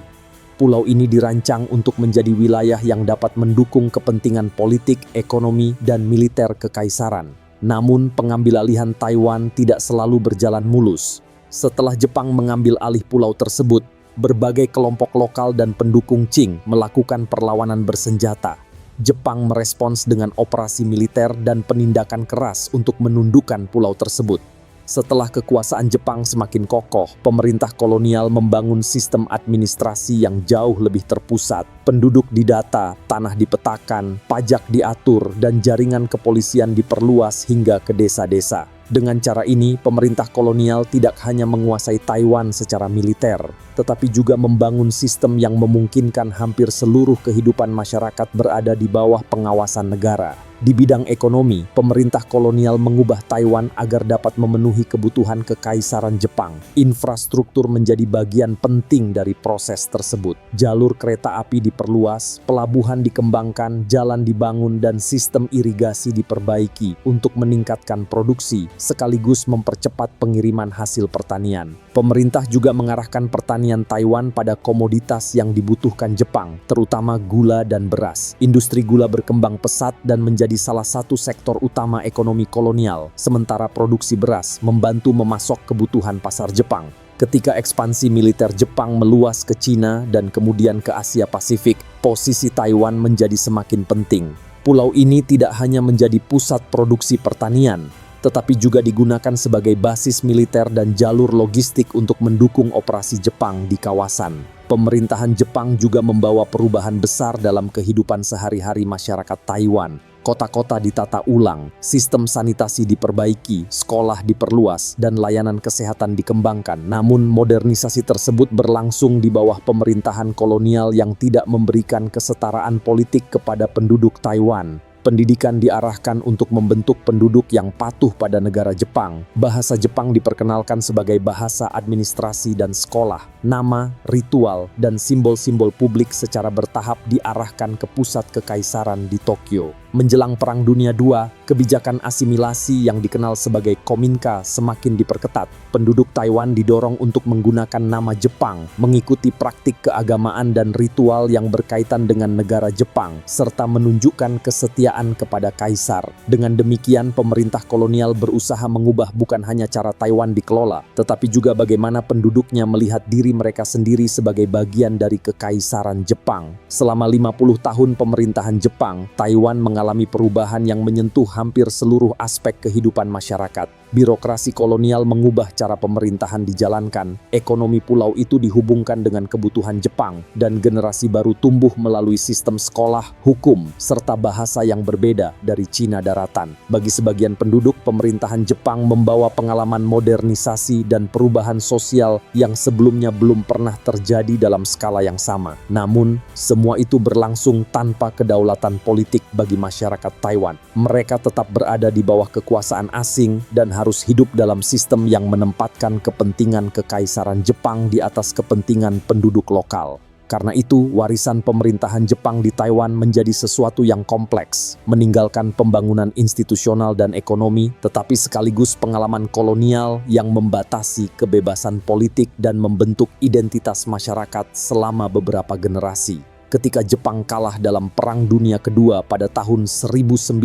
Pulau ini dirancang untuk menjadi wilayah yang dapat mendukung kepentingan politik, ekonomi, dan militer kekaisaran. Namun, pengambilalihan Taiwan tidak selalu berjalan mulus. Setelah Jepang mengambil alih pulau tersebut, berbagai kelompok lokal dan pendukung Qing melakukan perlawanan bersenjata. Jepang merespons dengan operasi militer dan penindakan keras untuk menundukkan pulau tersebut. Setelah kekuasaan Jepang semakin kokoh, pemerintah kolonial membangun sistem administrasi yang jauh lebih terpusat. Penduduk didata, tanah dipetakan, pajak diatur, dan jaringan kepolisian diperluas hingga ke desa-desa. Dengan cara ini, pemerintah kolonial tidak hanya menguasai Taiwan secara militer, tetapi juga membangun sistem yang memungkinkan hampir seluruh kehidupan masyarakat berada di bawah pengawasan negara. Di bidang ekonomi, pemerintah kolonial mengubah Taiwan agar dapat memenuhi kebutuhan kekaisaran Jepang. Infrastruktur menjadi bagian penting dari proses tersebut. Jalur kereta api diperluas, pelabuhan dikembangkan, jalan dibangun, dan sistem irigasi diperbaiki untuk meningkatkan produksi, sekaligus mempercepat pengiriman hasil pertanian. Pemerintah juga mengarahkan pertanian Taiwan pada komoditas yang dibutuhkan Jepang, terutama gula dan beras. Industri gula berkembang pesat dan menjadi salah satu sektor utama ekonomi kolonial, sementara produksi beras membantu memasok kebutuhan pasar Jepang. Ketika ekspansi militer Jepang meluas ke Cina dan kemudian ke Asia Pasifik, posisi Taiwan menjadi semakin penting. Pulau ini tidak hanya menjadi pusat produksi pertanian, tetapi juga digunakan sebagai basis militer dan jalur logistik untuk mendukung operasi Jepang di kawasan. Pemerintahan Jepang juga membawa perubahan besar dalam kehidupan sehari-hari masyarakat Taiwan. Kota-kota ditata ulang, sistem sanitasi diperbaiki, sekolah diperluas, dan layanan kesehatan dikembangkan. Namun, modernisasi tersebut berlangsung di bawah pemerintahan kolonial yang tidak memberikan kesetaraan politik kepada penduduk Taiwan. Pendidikan diarahkan untuk membentuk penduduk yang patuh pada negara Jepang. Bahasa Jepang diperkenalkan sebagai bahasa administrasi dan sekolah. Nama, ritual, dan simbol-simbol publik secara bertahap diarahkan ke pusat kekaisaran di Tokyo. Menjelang Perang Dunia II, kebijakan asimilasi yang dikenal sebagai Kominka semakin diperketat. Penduduk Taiwan didorong untuk menggunakan nama Jepang, mengikuti praktik keagamaan dan ritual yang berkaitan dengan negara Jepang, serta menunjukkan kesetiaan kepada kaisar. Dengan demikian, pemerintah kolonial berusaha mengubah bukan hanya cara Taiwan dikelola, tetapi juga bagaimana penduduknya melihat diri mereka sendiri sebagai bagian dari kekaisaran Jepang. Selama 50 tahun pemerintahan Jepang, Taiwan mengalami perubahan yang menyentuh hampir seluruh aspek kehidupan masyarakat. Birokrasi kolonial mengubah cara pemerintahan dijalankan, ekonomi pulau itu dihubungkan dengan kebutuhan Jepang, dan generasi baru tumbuh melalui sistem sekolah, hukum, serta bahasa yang berbeda dari Cina daratan. Bagi sebagian penduduk, pemerintahan Jepang membawa pengalaman modernisasi dan perubahan sosial yang sebelumnya belum pernah terjadi dalam skala yang sama. Namun, semua itu berlangsung tanpa kedaulatan politik bagi masyarakat Taiwan. Mereka tetap berada di bawah kekuasaan asing dan harus hidup dalam sistem yang menempatkan kepentingan kekaisaran Jepang di atas kepentingan penduduk lokal. Karena itu, warisan pemerintahan Jepang di Taiwan menjadi sesuatu yang kompleks, meninggalkan pembangunan institusional dan ekonomi, tetapi sekaligus pengalaman kolonial yang membatasi kebebasan politik dan membentuk identitas masyarakat selama beberapa generasi. Ketika Jepang kalah dalam Perang Dunia Kedua pada tahun 1945,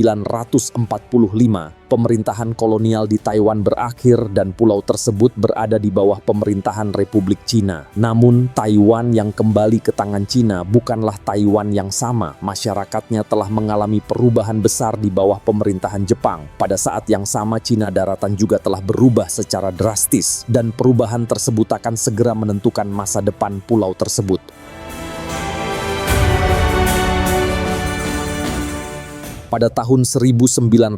pemerintahan kolonial di Taiwan berakhir dan pulau tersebut berada di bawah pemerintahan Republik Cina. Namun, Taiwan yang kembali ke tangan Cina bukanlah Taiwan yang sama. Masyarakatnya telah mengalami perubahan besar di bawah pemerintahan Jepang. Pada saat yang sama, Cina daratan juga telah berubah secara drastis, dan perubahan tersebut akan segera menentukan masa depan pulau tersebut. Pada tahun 1911,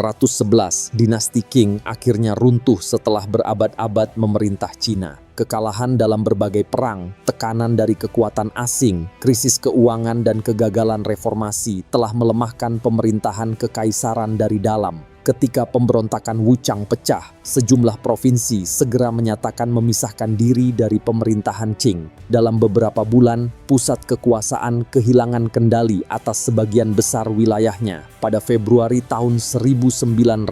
dinasti Qing akhirnya runtuh setelah berabad-abad memerintah Cina. Kekalahan dalam berbagai perang, tekanan dari kekuatan asing, krisis keuangan dan kegagalan reformasi telah melemahkan pemerintahan kekaisaran dari dalam. Ketika pemberontakan Wuchang pecah, sejumlah provinsi segera menyatakan memisahkan diri dari pemerintahan Qing. Dalam beberapa bulan, pusat kekuasaan kehilangan kendali atas sebagian besar wilayahnya. Pada Februari tahun 1912,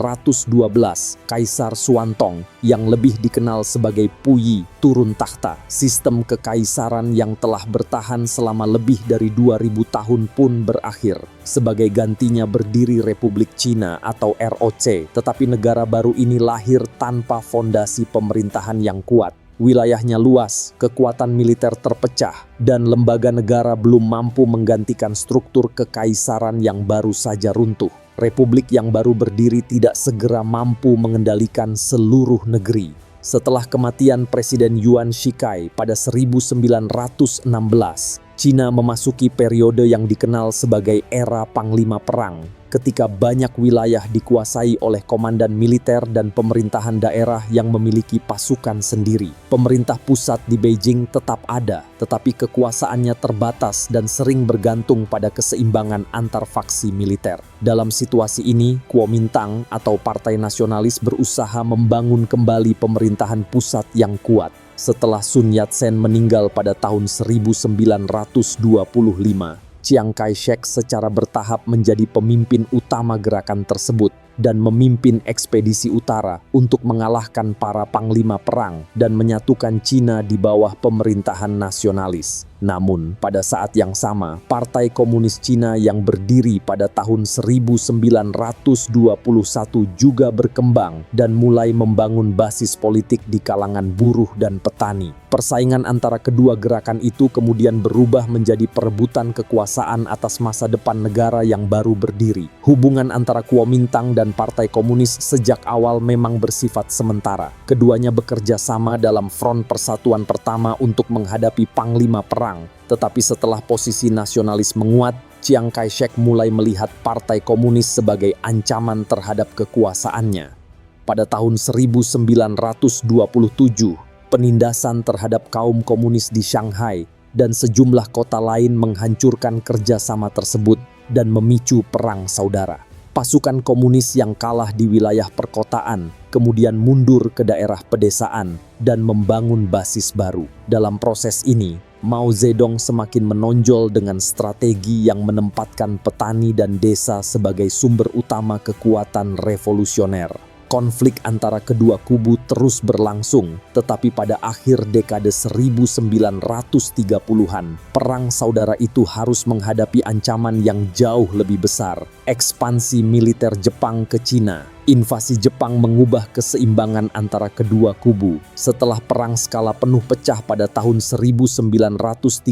Kaisar Xuantong, yang lebih dikenal sebagai Puyi, turun takhta. Sistem kekaisaran yang telah bertahan selama lebih dari 2000 tahun pun berakhir. Sebagai gantinya berdiri Republik Cina atau ROC, tetapi negara baru ini lahir tanpa fondasi pemerintahan yang kuat. Wilayahnya luas, kekuatan militer terpecah, dan lembaga negara belum mampu menggantikan struktur kekaisaran yang baru saja runtuh. Republik yang baru berdiri tidak segera mampu mengendalikan seluruh negeri. Setelah kematian Presiden Yuan Shikai pada 1916, Cina memasuki periode yang dikenal sebagai era Panglima Perang, ketika banyak wilayah dikuasai oleh komandan militer dan pemerintahan daerah yang memiliki pasukan sendiri. Pemerintah pusat di Beijing tetap ada, tetapi kekuasaannya terbatas dan sering bergantung pada keseimbangan antar faksi militer. Dalam situasi ini, Kuomintang atau Partai Nasionalis berusaha membangun kembali pemerintahan pusat yang kuat. Setelah Sun Yat-sen meninggal pada tahun 1925, Chiang Kai-shek secara bertahap menjadi pemimpin utama gerakan tersebut dan memimpin ekspedisi utara untuk mengalahkan para panglima perang dan menyatukan Cina di bawah pemerintahan nasionalis. Namun, pada saat yang sama, Partai Komunis Cina yang berdiri pada tahun 1921 juga berkembang dan mulai membangun basis politik di kalangan buruh dan petani. Persaingan antara kedua gerakan itu kemudian berubah menjadi perebutan kekuasaan atas masa depan negara yang baru berdiri. Hubungan antara Kuomintang dan Partai Komunis sejak awal memang bersifat sementara. Keduanya bekerja sama dalam Front Persatuan Pertama untuk menghadapi panglima perang. Tetapi setelah posisi nasionalis menguat, Chiang Kai-shek mulai melihat Partai Komunis sebagai ancaman terhadap kekuasaannya. Pada tahun 1927, penindasan terhadap kaum komunis di Shanghai dan sejumlah kota lain menghancurkan kerjasama tersebut dan memicu perang saudara. Pasukan komunis yang kalah di wilayah perkotaan kemudian mundur ke daerah pedesaan dan membangun basis baru. Dalam proses ini, Mao Zedong semakin menonjol dengan strategi yang menempatkan petani dan desa sebagai sumber utama kekuatan revolusioner. Konflik antara kedua kubu terus berlangsung, tetapi pada akhir dekade 1930-an, perang saudara itu harus menghadapi ancaman yang jauh lebih besar, ekspansi militer Jepang ke Cina. Invasi Jepang mengubah keseimbangan antara kedua kubu. Setelah perang skala penuh pecah pada tahun 1937,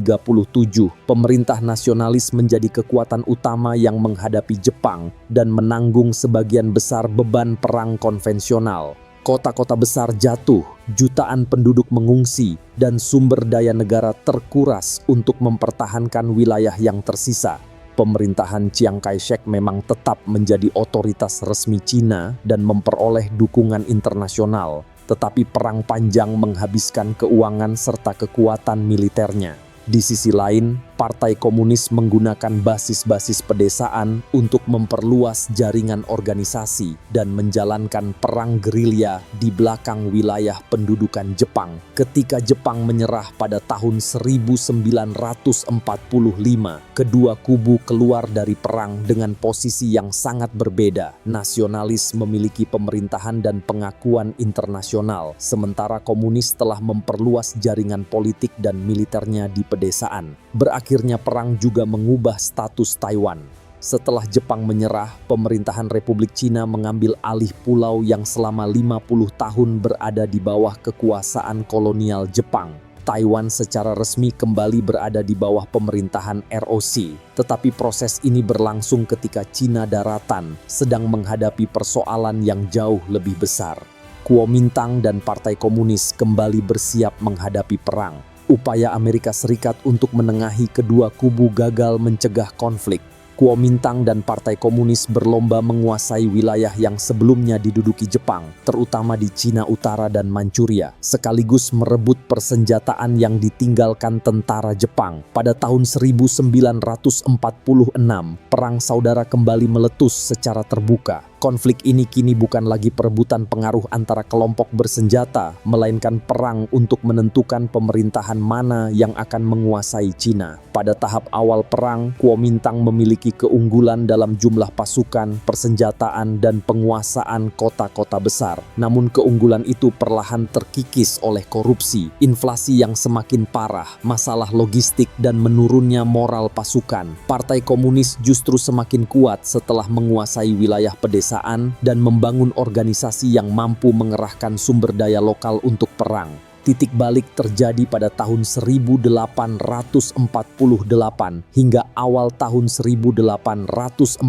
pemerintah nasionalis menjadi kekuatan utama yang menghadapi Jepang dan menanggung sebagian besar beban perang konvensional. Kota-kota besar jatuh, jutaan penduduk mengungsi, dan sumber daya negara terkuras untuk mempertahankan wilayah yang tersisa. Pemerintahan Chiang Kai-shek memang tetap menjadi otoritas resmi Cina dan memperoleh dukungan internasional, tetapi perang panjang menghabiskan keuangan serta kekuatan militernya. Di sisi lain, Partai Komunis menggunakan basis-basis pedesaan untuk memperluas jaringan organisasi dan menjalankan perang gerilya di belakang wilayah pendudukan Jepang. Ketika Jepang menyerah pada tahun 1945, kedua kubu keluar dari perang dengan posisi yang sangat berbeda. Nasionalis memiliki pemerintahan dan pengakuan internasional, sementara komunis telah memperluas jaringan politik dan militernya di pedesaan. Berakhirnya perang juga mengubah status Taiwan. Setelah Jepang menyerah, pemerintahan Republik Cina mengambil alih pulau yang selama 50 tahun berada di bawah kekuasaan kolonial Jepang. Taiwan secara resmi kembali berada di bawah pemerintahan ROC. Tetapi proses ini berlangsung ketika Cina daratan sedang menghadapi persoalan yang jauh lebih besar. Kuomintang dan Partai Komunis kembali bersiap menghadapi perang. Upaya Amerika Serikat untuk menengahi kedua kubu gagal mencegah konflik. Kuomintang dan Partai Komunis berlomba menguasai wilayah yang sebelumnya diduduki Jepang, terutama di Cina Utara dan Manchuria, sekaligus merebut persenjataan yang ditinggalkan tentara Jepang. Pada tahun 1946, perang saudara kembali meletus secara terbuka. Konflik ini kini bukan lagi perebutan pengaruh antara kelompok bersenjata, melainkan perang untuk menentukan pemerintahan mana yang akan menguasai Cina. Pada tahap awal perang, Kuomintang memiliki keunggulan dalam jumlah pasukan, persenjataan, dan penguasaan kota-kota besar. Namun keunggulan itu perlahan terkikis oleh korupsi, inflasi yang semakin parah, masalah logistik, dan menurunnya moral pasukan. Partai Komunis justru semakin kuat setelah menguasai wilayah pedesaan dan membangun organisasi yang mampu mengerahkan sumber daya lokal untuk perang. Titik balik terjadi pada tahun 1848 hingga awal tahun 1849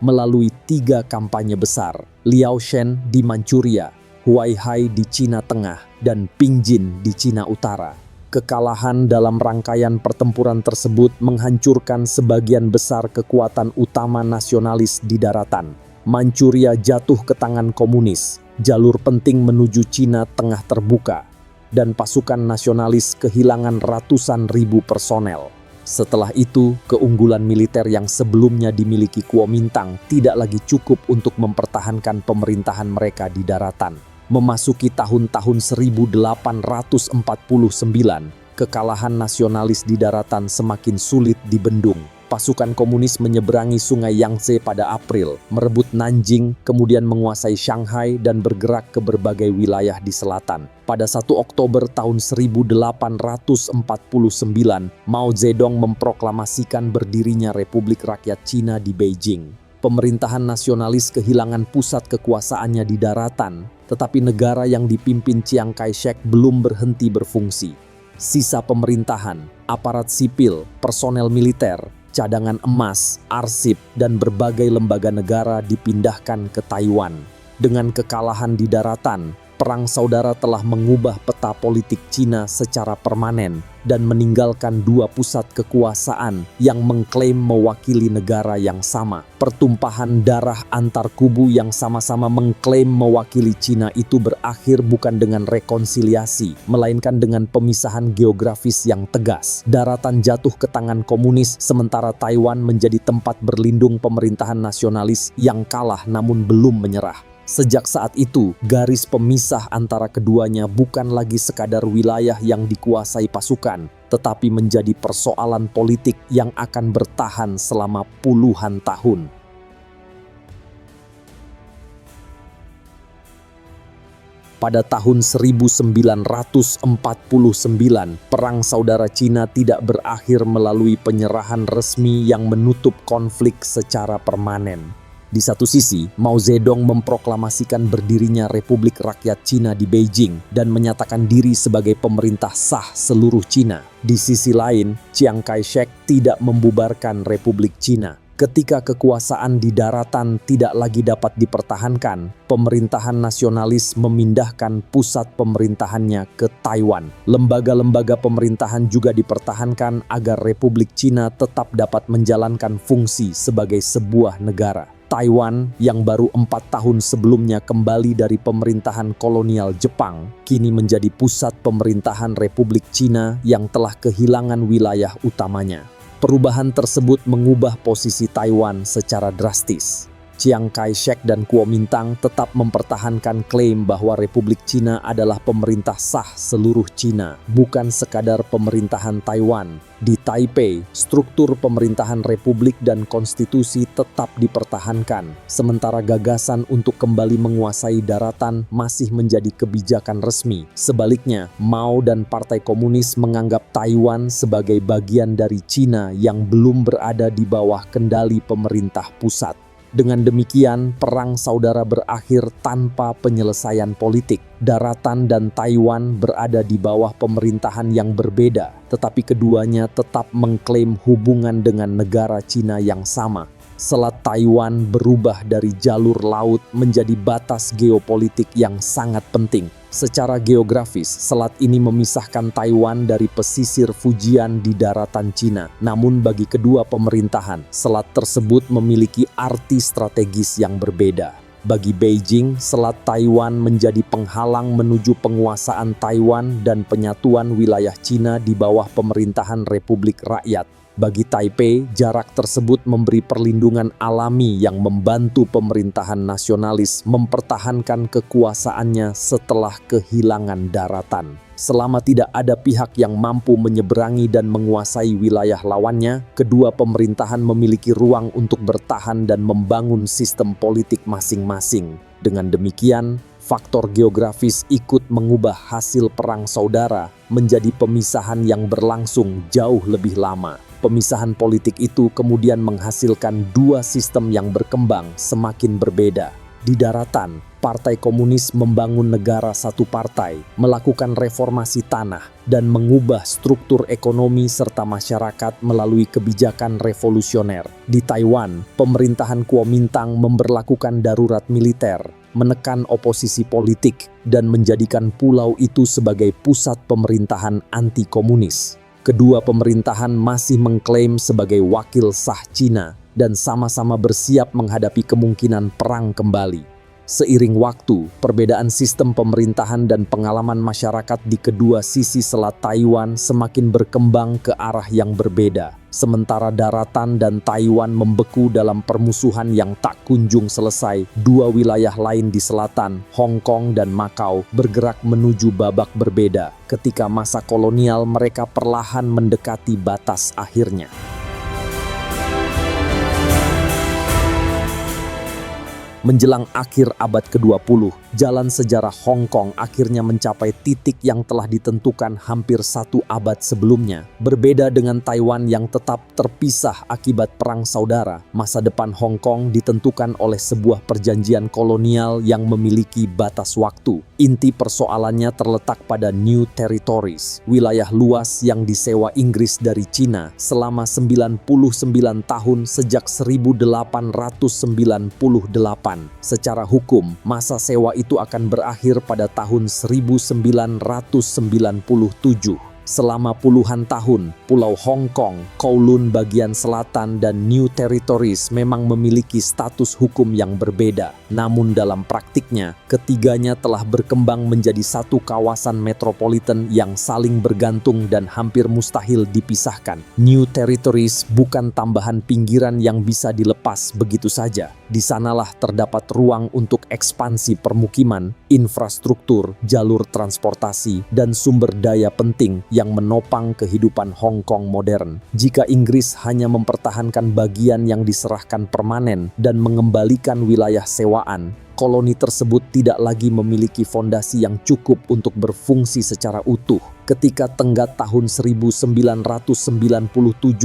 melalui 3 kampanye besar: Liaoshen di Manchuria, Huaihai di Cina Tengah, dan Pingjin di Cina Utara. Kekalahan dalam rangkaian pertempuran tersebut menghancurkan sebagian besar kekuatan utama nasionalis di daratan. Manchuria jatuh ke tangan komunis, jalur penting menuju Cina Tengah terbuka, dan pasukan nasionalis kehilangan ratusan ribu personel. Setelah itu, keunggulan militer yang sebelumnya dimiliki Kuomintang tidak lagi cukup untuk mempertahankan pemerintahan mereka di daratan. Memasuki tahun-tahun 1849, kekalahan nasionalis di daratan semakin sulit dibendung. Pasukan komunis menyeberangi sungai Yangtze pada April, merebut Nanjing, kemudian menguasai Shanghai dan bergerak ke berbagai wilayah di selatan. Pada 1 Oktober tahun 1849, Mao Zedong memproklamasikan berdirinya Republik Rakyat Cina di Beijing. Pemerintahan nasionalis kehilangan pusat kekuasaannya di daratan, tetapi negara yang dipimpin Chiang Kai-shek belum berhenti berfungsi. Sisa pemerintahan, aparat sipil, personel militer, cadangan emas, arsip, dan berbagai lembaga negara dipindahkan ke Taiwan. Dengan kekalahan di daratan, Perang saudara telah mengubah peta politik Cina secara permanen dan meninggalkan dua pusat kekuasaan yang mengklaim mewakili negara yang sama. Pertumpahan darah antar kubu yang sama-sama mengklaim mewakili Cina itu berakhir bukan dengan rekonsiliasi, melainkan dengan pemisahan geografis yang tegas. Daratan jatuh ke tangan komunis, sementara Taiwan menjadi tempat berlindung pemerintahan nasionalis yang kalah namun belum menyerah. Sejak saat itu, garis pemisah antara keduanya bukan lagi sekadar wilayah yang dikuasai pasukan, tetapi menjadi persoalan politik yang akan bertahan selama puluhan tahun. Pada tahun 1949, Perang Saudara Cina tidak berakhir melalui penyerahan resmi yang menutup konflik secara permanen. Di satu sisi, Mao Zedong memproklamasikan berdirinya Republik Rakyat Cina di Beijing dan menyatakan diri sebagai pemerintah sah seluruh Cina. Di sisi lain, Chiang Kai-shek tidak membubarkan Republik Cina. Ketika kekuasaan di daratan tidak lagi dapat dipertahankan, pemerintahan nasionalis memindahkan pusat pemerintahannya ke Taiwan. Lembaga-lembaga pemerintahan juga dipertahankan agar Republik Cina tetap dapat menjalankan fungsi sebagai sebuah negara. Taiwan yang baru 4 tahun sebelumnya kembali dari pemerintahan kolonial Jepang, kini menjadi pusat pemerintahan Republik Cina yang telah kehilangan wilayah utamanya. Perubahan tersebut mengubah posisi Taiwan secara drastis. Chiang Kai-shek dan Kuomintang tetap mempertahankan klaim bahwa Republik Cina adalah pemerintah sah seluruh Cina, bukan sekadar pemerintahan Taiwan. Di Taipei, struktur pemerintahan republik dan konstitusi tetap dipertahankan, sementara gagasan untuk kembali menguasai daratan masih menjadi kebijakan resmi. Sebaliknya, Mao dan Partai Komunis menganggap Taiwan sebagai bagian dari Cina yang belum berada di bawah kendali pemerintah pusat. Dengan demikian, Perang Saudara berakhir tanpa penyelesaian politik. Daratan dan Taiwan berada di bawah pemerintahan yang berbeda, tetapi keduanya tetap mengklaim hubungan dengan negara Cina yang sama. Selat Taiwan berubah dari jalur laut menjadi batas geopolitik yang sangat penting. Secara geografis, selat ini memisahkan Taiwan dari pesisir Fujian di daratan Cina. Namun bagi kedua pemerintahan, selat tersebut memiliki arti strategis yang berbeda. Bagi Beijing, selat Taiwan menjadi penghalang menuju penguasaan Taiwan dan penyatuan wilayah Cina di bawah pemerintahan Republik Rakyat. Bagi Taipei, jarak tersebut memberi perlindungan alami yang membantu pemerintahan nasionalis mempertahankan kekuasaannya setelah kehilangan daratan. Selama tidak ada pihak yang mampu menyeberangi dan menguasai wilayah lawannya, kedua pemerintahan memiliki ruang untuk bertahan dan membangun sistem politik masing-masing. Dengan demikian, faktor geografis ikut mengubah hasil perang saudara menjadi pemisahan yang berlangsung jauh lebih lama. Pemisahan politik itu kemudian menghasilkan dua sistem yang berkembang semakin berbeda. Di daratan, Partai Komunis membangun negara satu partai, melakukan reformasi tanah, dan mengubah struktur ekonomi serta masyarakat melalui kebijakan revolusioner. Di Taiwan, pemerintahan Kuomintang memberlakukan darurat militer, menekan oposisi politik, dan menjadikan pulau itu sebagai pusat pemerintahan anti-komunis. Kedua pemerintahan masih mengklaim sebagai wakil sah Cina dan sama-sama bersiap menghadapi kemungkinan perang kembali. Seiring waktu, perbedaan sistem pemerintahan dan pengalaman masyarakat di kedua sisi selat Taiwan semakin berkembang ke arah yang berbeda. Sementara daratan dan Taiwan membeku dalam permusuhan yang tak kunjung selesai, dua wilayah lain di selatan, Hong Kong dan Makau, bergerak menuju babak berbeda. Ketika masa kolonial mereka perlahan mendekati batas akhirnya. Menjelang akhir abad ke-20, jalan sejarah Hong Kong akhirnya mencapai titik yang telah ditentukan hampir 1 abad sebelumnya. Berbeda dengan Taiwan yang tetap terpisah akibat perang saudara, masa depan Hong Kong ditentukan oleh sebuah perjanjian kolonial yang memiliki batas waktu. Inti persoalannya terletak pada New Territories, wilayah luas yang disewa Inggris dari Cina selama 99 tahun sejak 1898. Secara hukum, masa sewa itu akan berakhir pada tahun 1997. Selama puluhan tahun, Pulau Hong Kong, Kowloon bagian selatan, dan New Territories memang memiliki status hukum yang berbeda. Namun dalam praktiknya, ketiganya telah berkembang menjadi satu kawasan metropolitan yang saling bergantung dan hampir mustahil dipisahkan. New Territories bukan tambahan pinggiran yang bisa dilepas begitu saja. Di sanalah terdapat ruang untuk ekspansi permukiman, infrastruktur, jalur transportasi, dan sumber daya penting yang menopang kehidupan Hong Kong modern. Jika Inggris hanya mempertahankan bagian yang diserahkan permanen dan mengembalikan wilayah sewaan, koloni tersebut tidak lagi memiliki fondasi yang cukup untuk berfungsi secara utuh. Ketika tenggat tahun 1997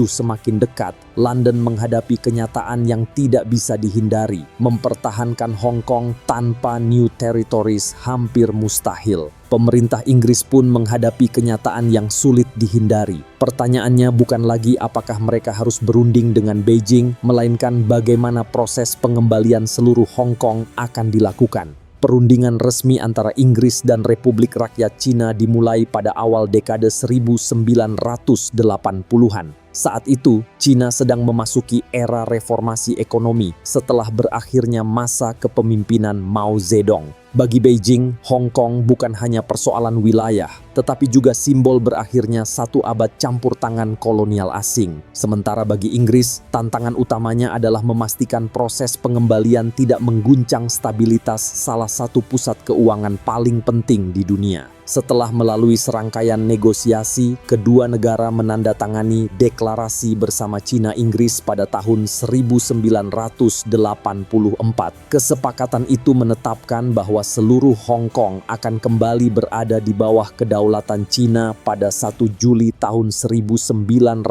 semakin dekat, London menghadapi kenyataan yang tidak bisa dihindari. Mempertahankan Hong Kong tanpa New Territories hampir mustahil. Pemerintah Inggris pun menghadapi kenyataan yang sulit dihindari. Pertanyaannya bukan lagi apakah mereka harus berunding dengan Beijing, melainkan bagaimana proses pengembalian seluruh Hong Kong akan dilakukan. Perundingan resmi antara Inggris dan Republik Rakyat Cina dimulai pada awal dekade 1980-an. Saat itu, Cina sedang memasuki era reformasi ekonomi setelah berakhirnya masa kepemimpinan Mao Zedong. Bagi Beijing, Hong Kong bukan hanya persoalan wilayah, tetapi juga simbol berakhirnya satu abad campur tangan kolonial asing. Sementara bagi Inggris, tantangan utamanya adalah memastikan proses pengembalian tidak mengguncang stabilitas salah satu pusat keuangan paling penting di dunia. Setelah melalui serangkaian negosiasi, kedua negara menandatangani deklarasi bersama Cina-Inggris pada tahun 1984. Kesepakatan itu menetapkan bahwa seluruh Hong Kong akan kembali berada di bawah kedaulatan Cina pada 1 Juli tahun 1997.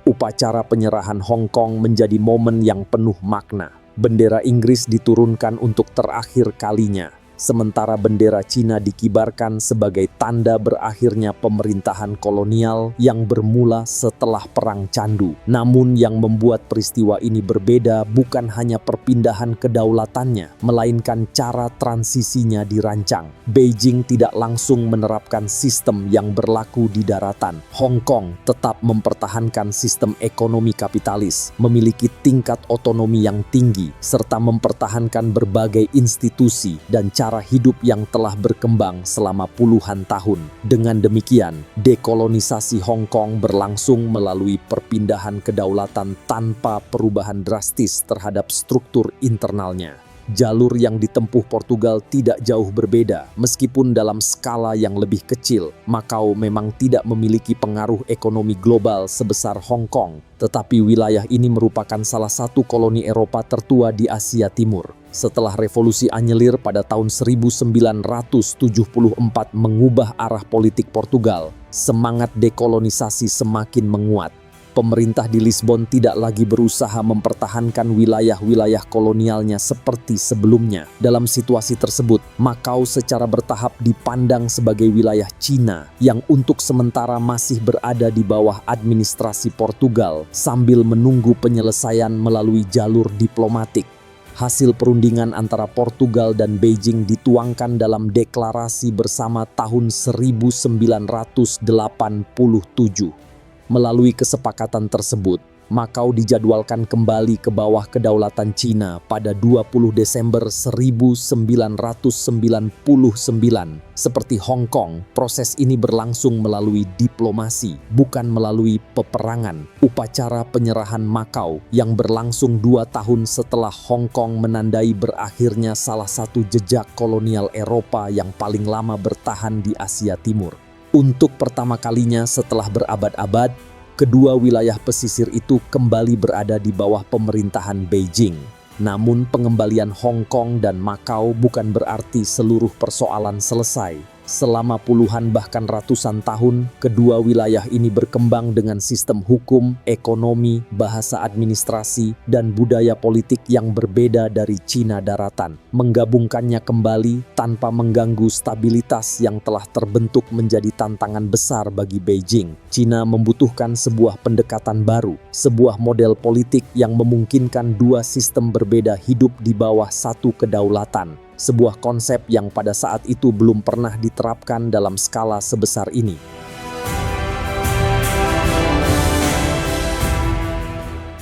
Upacara penyerahan Hong Kong menjadi momen yang penuh makna. Bendera Inggris diturunkan untuk terakhir kalinya, sementara bendera Cina dikibarkan sebagai tanda berakhirnya pemerintahan kolonial yang bermula setelah Perang Candu. Namun yang membuat peristiwa ini berbeda bukan hanya perpindahan kedaulatannya, melainkan cara transisinya dirancang. Beijing tidak langsung menerapkan sistem yang berlaku di daratan. Hong Kong tetap mempertahankan sistem ekonomi kapitalis, memiliki tingkat otonomi yang tinggi, serta mempertahankan berbagai institusi dan cara hidup yang telah berkembang selama puluhan tahun. Dengan demikian, dekolonisasi Hong Kong berlangsung melalui perpindahan kedaulatan tanpa perubahan drastis terhadap struktur internalnya. Jalur yang ditempuh Portugal tidak jauh berbeda, meskipun dalam skala yang lebih kecil. Macau memang tidak memiliki pengaruh ekonomi global sebesar Hong Kong, tetapi wilayah ini merupakan salah satu koloni Eropa tertua di Asia Timur. Setelah Revolusi Anyelir pada tahun 1974 mengubah arah politik Portugal, semangat dekolonisasi semakin menguat. Pemerintah di Lisbon tidak lagi berusaha mempertahankan wilayah-wilayah kolonialnya seperti sebelumnya. Dalam situasi tersebut, Macau secara bertahap dipandang sebagai wilayah Cina yang untuk sementara masih berada di bawah administrasi Portugal sambil menunggu penyelesaian melalui jalur diplomatik. Hasil perundingan antara Portugal dan Beijing dituangkan dalam deklarasi bersama tahun 1987. Melalui kesepakatan tersebut, Macau dijadwalkan kembali ke bawah kedaulatan Cina pada 20 Desember 1999. Seperti Hong Kong, proses ini berlangsung melalui diplomasi, bukan melalui peperangan. Upacara penyerahan Macau yang berlangsung 2 tahun setelah Hong Kong menandai berakhirnya salah satu jejak kolonial Eropa yang paling lama bertahan di Asia Timur. Untuk pertama kalinya setelah berabad-abad, kedua wilayah pesisir itu kembali berada di bawah pemerintahan Beijing. Namun pengembalian Hong Kong dan Macau bukan berarti seluruh persoalan selesai. Selama puluhan bahkan ratusan tahun, kedua wilayah ini berkembang dengan sistem hukum, ekonomi, bahasa administrasi, dan budaya politik yang berbeda dari Cina daratan. Menggabungkannya kembali tanpa mengganggu stabilitas yang telah terbentuk menjadi tantangan besar bagi Beijing. Cina membutuhkan sebuah pendekatan baru, sebuah model politik yang memungkinkan dua sistem berbeda hidup di bawah satu kedaulatan. Sebuah konsep yang pada saat itu belum pernah diterapkan dalam skala sebesar ini.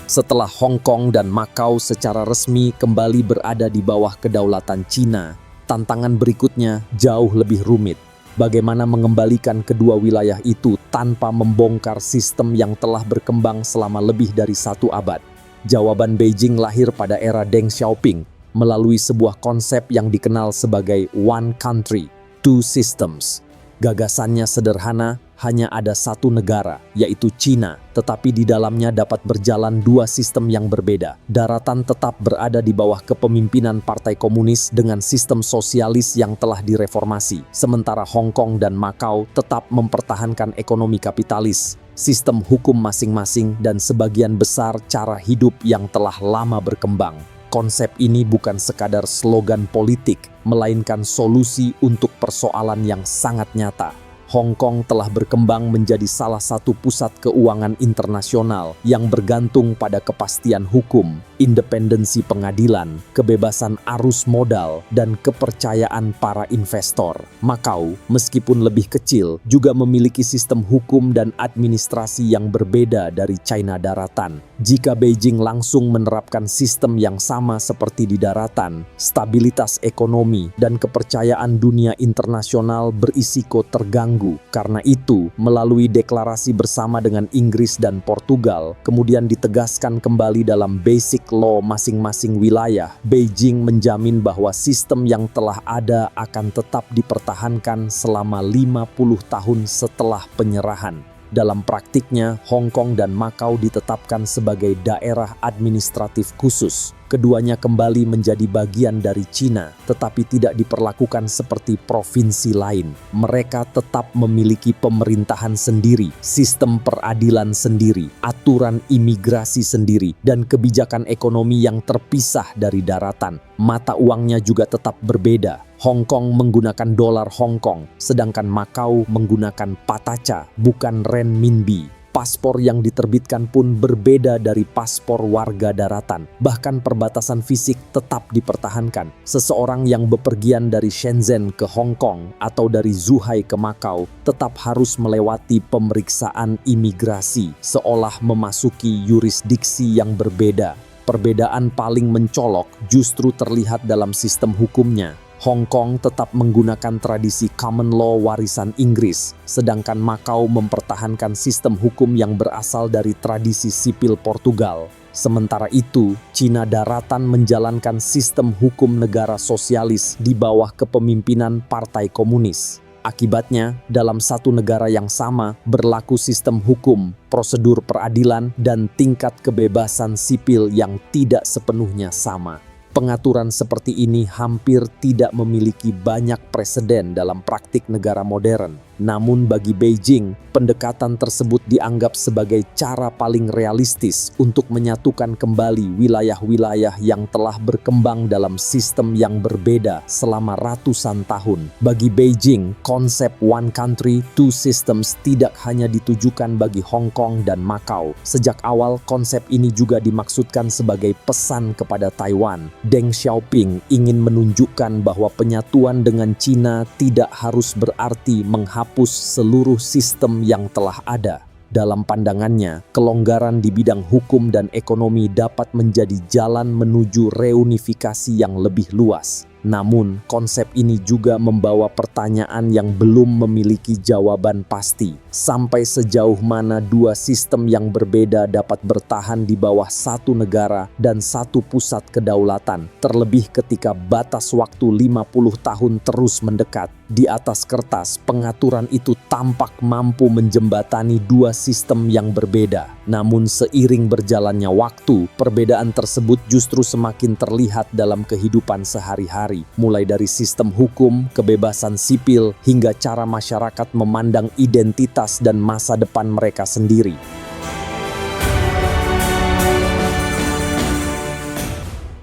Setelah Hong Kong dan Makau secara resmi kembali berada di bawah kedaulatan Cina, tantangan berikutnya jauh lebih rumit. Bagaimana mengembalikan kedua wilayah itu tanpa membongkar sistem yang telah berkembang selama lebih dari 1 abad? Jawaban Beijing lahir pada era Deng Xiaoping, melalui sebuah konsep yang dikenal sebagai One Country, Two Systems. Gagasannya sederhana, hanya ada satu negara, yaitu Cina, tetapi di dalamnya dapat berjalan dua sistem yang berbeda. Daratan tetap berada di bawah kepemimpinan Partai Komunis dengan sistem sosialis yang telah direformasi, sementara Hong Kong dan Makau tetap mempertahankan ekonomi kapitalis, sistem hukum masing-masing, dan sebagian besar cara hidup yang telah lama berkembang. Konsep ini bukan sekadar slogan politik, melainkan solusi untuk persoalan yang sangat nyata. Hong Kong telah berkembang menjadi salah satu pusat keuangan internasional yang bergantung pada kepastian hukum, independensi pengadilan, kebebasan arus modal, dan kepercayaan para investor. Makau, meskipun lebih kecil, juga memiliki sistem hukum dan administrasi yang berbeda dari China daratan. Jika Beijing langsung menerapkan sistem yang sama seperti di daratan, stabilitas ekonomi dan kepercayaan dunia internasional berisiko terganggu. Karena itu, melalui deklarasi bersama dengan Inggris dan Portugal, kemudian ditegaskan kembali dalam Basic Law masing-masing wilayah, Beijing menjamin bahwa sistem yang telah ada akan tetap dipertahankan selama 50 tahun setelah penyerahan. Dalam praktiknya, Hong Kong dan Makau ditetapkan sebagai daerah administratif khusus. Keduanya kembali menjadi bagian dari Cina, tetapi tidak diperlakukan seperti provinsi lain. Mereka tetap memiliki pemerintahan sendiri, sistem peradilan sendiri, aturan imigrasi sendiri, dan kebijakan ekonomi yang terpisah dari daratan. Mata uangnya juga tetap berbeda. Hong Kong menggunakan dolar Hong Kong, sedangkan Makau menggunakan pataca, bukan renminbi. Paspor yang diterbitkan pun berbeda dari paspor warga daratan. Bahkan perbatasan fisik tetap dipertahankan. Seseorang yang bepergian dari Shenzhen ke Hong Kong atau dari Zhuhai ke Makau tetap harus melewati pemeriksaan imigrasi, seolah memasuki yurisdiksi yang berbeda. Perbedaan paling mencolok justru terlihat dalam sistem hukumnya. Hong Kong tetap menggunakan tradisi common law warisan Inggris, sedangkan Makau mempertahankan sistem hukum yang berasal dari tradisi sipil Portugal. Sementara itu, Cina daratan menjalankan sistem hukum negara sosialis di bawah kepemimpinan Partai Komunis. Akibatnya, dalam satu negara yang sama berlaku sistem hukum, prosedur peradilan, dan tingkat kebebasan sipil yang tidak sepenuhnya sama. Pengaturan seperti ini hampir tidak memiliki banyak preseden dalam praktik negara modern. Namun bagi Beijing, pendekatan tersebut dianggap sebagai cara paling realistis untuk menyatukan kembali wilayah-wilayah yang telah berkembang dalam sistem yang berbeda selama ratusan tahun. Bagi Beijing, konsep One Country, Two Systems tidak hanya ditujukan bagi Hong Kong dan Makau. Sejak awal, konsep ini juga dimaksudkan sebagai pesan kepada Taiwan. Deng Xiaoping ingin menunjukkan bahwa penyatuan dengan Cina tidak harus berarti menghapus seluruh sistem yang telah ada. Dalam pandangannya, kelonggaran di bidang hukum dan ekonomi dapat menjadi jalan menuju reunifikasi yang lebih luas. Namun, konsep ini juga membawa pertanyaan yang belum memiliki jawaban pasti. Sampai sejauh mana dua sistem yang berbeda dapat bertahan di bawah satu negara dan satu pusat kedaulatan, terlebih ketika batas waktu 50 tahun terus mendekat. Di atas kertas, pengaturan itu tampak mampu menjembatani dua sistem yang berbeda. Namun seiring berjalannya waktu, perbedaan tersebut justru semakin terlihat dalam kehidupan sehari-hari. sehari-hari, mulai dari sistem hukum, kebebasan sipil, hingga cara masyarakat memandang identitas dan masa depan mereka sendiri.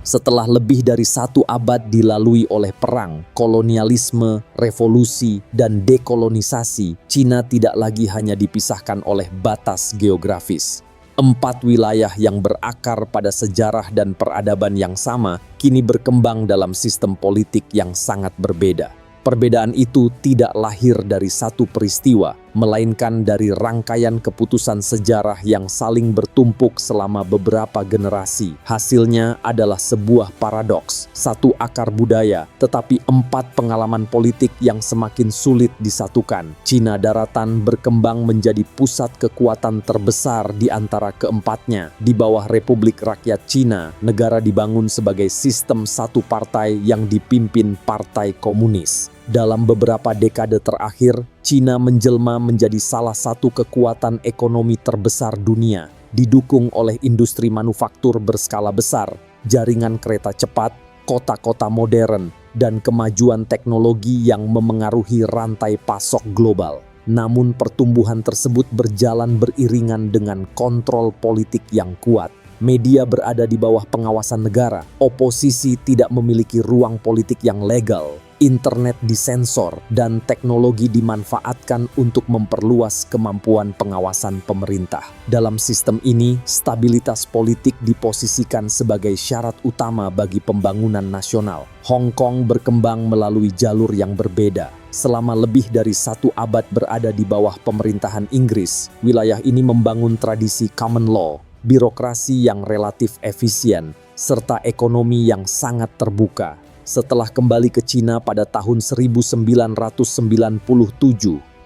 Setelah lebih dari 1 abad dilalui oleh perang, kolonialisme, revolusi, dan dekolonisasi, Cina tidak lagi hanya dipisahkan oleh batas geografis. 4 wilayah yang berakar pada sejarah dan peradaban yang sama, kini berkembang dalam sistem politik yang sangat berbeda. Perbedaan itu tidak lahir dari satu peristiwa, melainkan dari rangkaian keputusan sejarah yang saling bertumpuk selama beberapa generasi. Hasilnya adalah sebuah paradoks, satu akar budaya, tetapi 4 pengalaman politik yang semakin sulit disatukan. Cina daratan berkembang menjadi pusat kekuatan terbesar di antara keempatnya. Di bawah Republik Rakyat Cina, negara dibangun sebagai sistem satu partai yang dipimpin Partai Komunis. Dalam beberapa dekade terakhir, Cina menjelma menjadi salah satu kekuatan ekonomi terbesar dunia, didukung oleh industri manufaktur berskala besar, jaringan kereta cepat, kota-kota modern, dan kemajuan teknologi yang memengaruhi rantai pasok global. Namun pertumbuhan tersebut berjalan beriringan dengan kontrol politik yang kuat. Media berada di bawah pengawasan negara, oposisi tidak memiliki ruang politik yang legal, internet disensor, dan teknologi dimanfaatkan untuk memperluas kemampuan pengawasan pemerintah. Dalam sistem ini, stabilitas politik diposisikan sebagai syarat utama bagi pembangunan nasional. Hong Kong berkembang melalui jalur yang berbeda. Selama lebih dari 1 abad berada di bawah pemerintahan Inggris, wilayah ini membangun tradisi common law, birokrasi yang relatif efisien, serta ekonomi yang sangat terbuka. Setelah kembali ke Cina pada tahun 1997,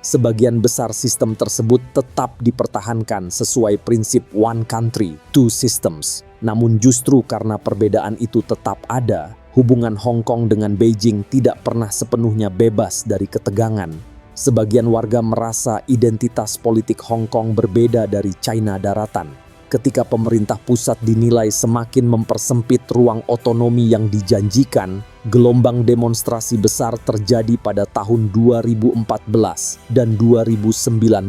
sebagian besar sistem tersebut tetap dipertahankan sesuai prinsip One Country, Two Systems. Namun justru karena perbedaan itu tetap ada, hubungan Hong Kong dengan Beijing tidak pernah sepenuhnya bebas dari ketegangan. Sebagian warga merasa identitas politik Hong Kong berbeda dari China daratan. Ketika pemerintah pusat dinilai semakin mempersempit ruang otonomi yang dijanjikan, gelombang demonstrasi besar terjadi pada tahun 2014 dan 2019.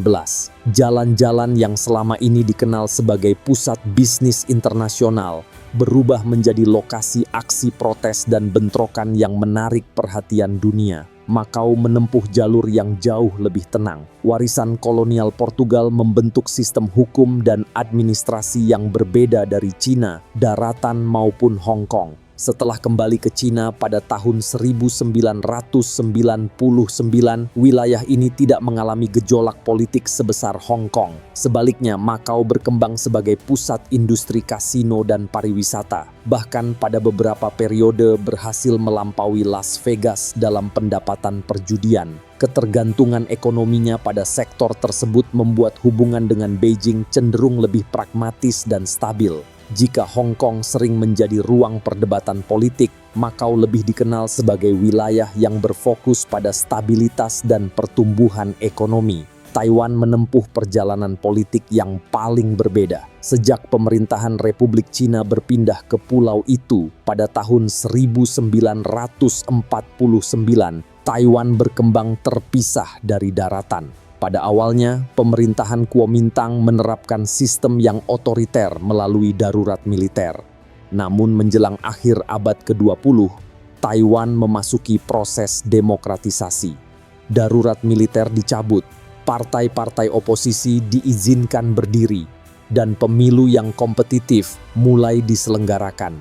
Jalan-jalan yang selama ini dikenal sebagai pusat bisnis internasional berubah menjadi lokasi aksi protes dan bentrokan yang menarik perhatian dunia. Makau menempuh jalur yang jauh lebih tenang. Warisan kolonial Portugal membentuk sistem hukum dan administrasi yang berbeda dari Cina, daratan maupun Hong Kong. Setelah kembali ke Cina pada tahun 1999, wilayah ini tidak mengalami gejolak politik sebesar Hong Kong. Sebaliknya, Makau berkembang sebagai pusat industri kasino dan pariwisata. Bahkan pada beberapa periode berhasil melampaui Las Vegas dalam pendapatan perjudian. Ketergantungan ekonominya pada sektor tersebut membuat hubungan dengan Beijing cenderung lebih pragmatis dan stabil. Jika Hong Kong sering menjadi ruang perdebatan politik, Makau lebih dikenal sebagai wilayah yang berfokus pada stabilitas dan pertumbuhan ekonomi. Taiwan menempuh perjalanan politik yang paling berbeda. Sejak pemerintahan Republik Cina berpindah ke pulau itu pada tahun 1949, Taiwan berkembang terpisah dari daratan. Pada awalnya, pemerintahan Kuomintang menerapkan sistem yang otoriter melalui darurat militer. Namun menjelang akhir abad ke-20, Taiwan memasuki proses demokratisasi. Darurat militer dicabut, partai-partai oposisi diizinkan berdiri, dan pemilu yang kompetitif mulai diselenggarakan.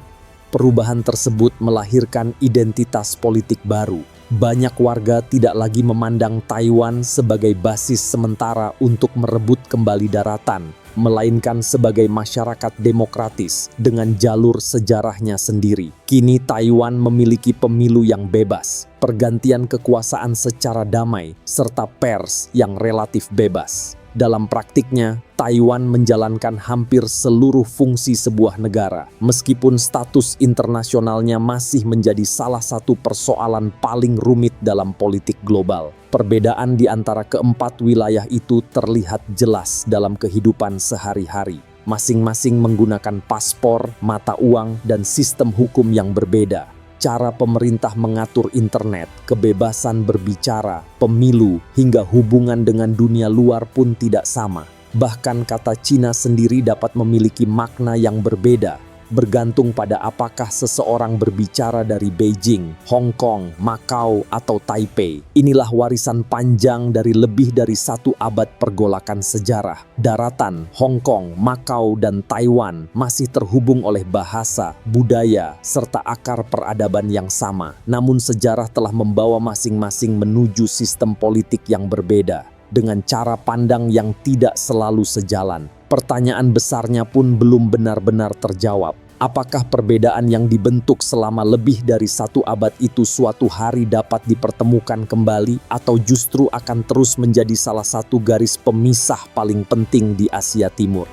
Perubahan tersebut melahirkan identitas politik baru. Banyak warga tidak lagi memandang Taiwan sebagai basis sementara untuk merebut kembali daratan, melainkan sebagai masyarakat demokratis dengan jalur sejarahnya sendiri. Kini Taiwan memiliki pemilu yang bebas, pergantian kekuasaan secara damai, serta pers yang relatif bebas. Dalam praktiknya, Taiwan menjalankan hampir seluruh fungsi sebuah negara, meskipun status internasionalnya masih menjadi salah satu persoalan paling rumit dalam politik global. Perbedaan di antara keempat wilayah itu terlihat jelas dalam kehidupan sehari-hari. Masing-masing menggunakan paspor, mata uang, dan sistem hukum yang berbeda. cara pemerintah mengatur internet, kebebasan berbicara, pemilu, hingga hubungan dengan dunia luar pun tidak sama. Bahkan kata Cina sendiri dapat memiliki makna yang berbeda, bergantung pada apakah seseorang berbicara dari Beijing, Hong Kong, Macau, atau Taipei. Inilah warisan panjang dari lebih dari 1 abad pergolakan sejarah. Daratan, Hong Kong, Macau, dan Taiwan masih terhubung oleh bahasa, budaya, serta akar peradaban yang sama. Namun sejarah telah membawa masing-masing menuju sistem politik yang berbeda, dengan cara pandang yang tidak selalu sejalan. Pertanyaan besarnya pun belum benar-benar terjawab. Apakah perbedaan yang dibentuk selama lebih dari 1 abad itu suatu hari dapat dipertemukan kembali, atau justru akan terus menjadi salah satu garis pemisah paling penting di Asia Timur?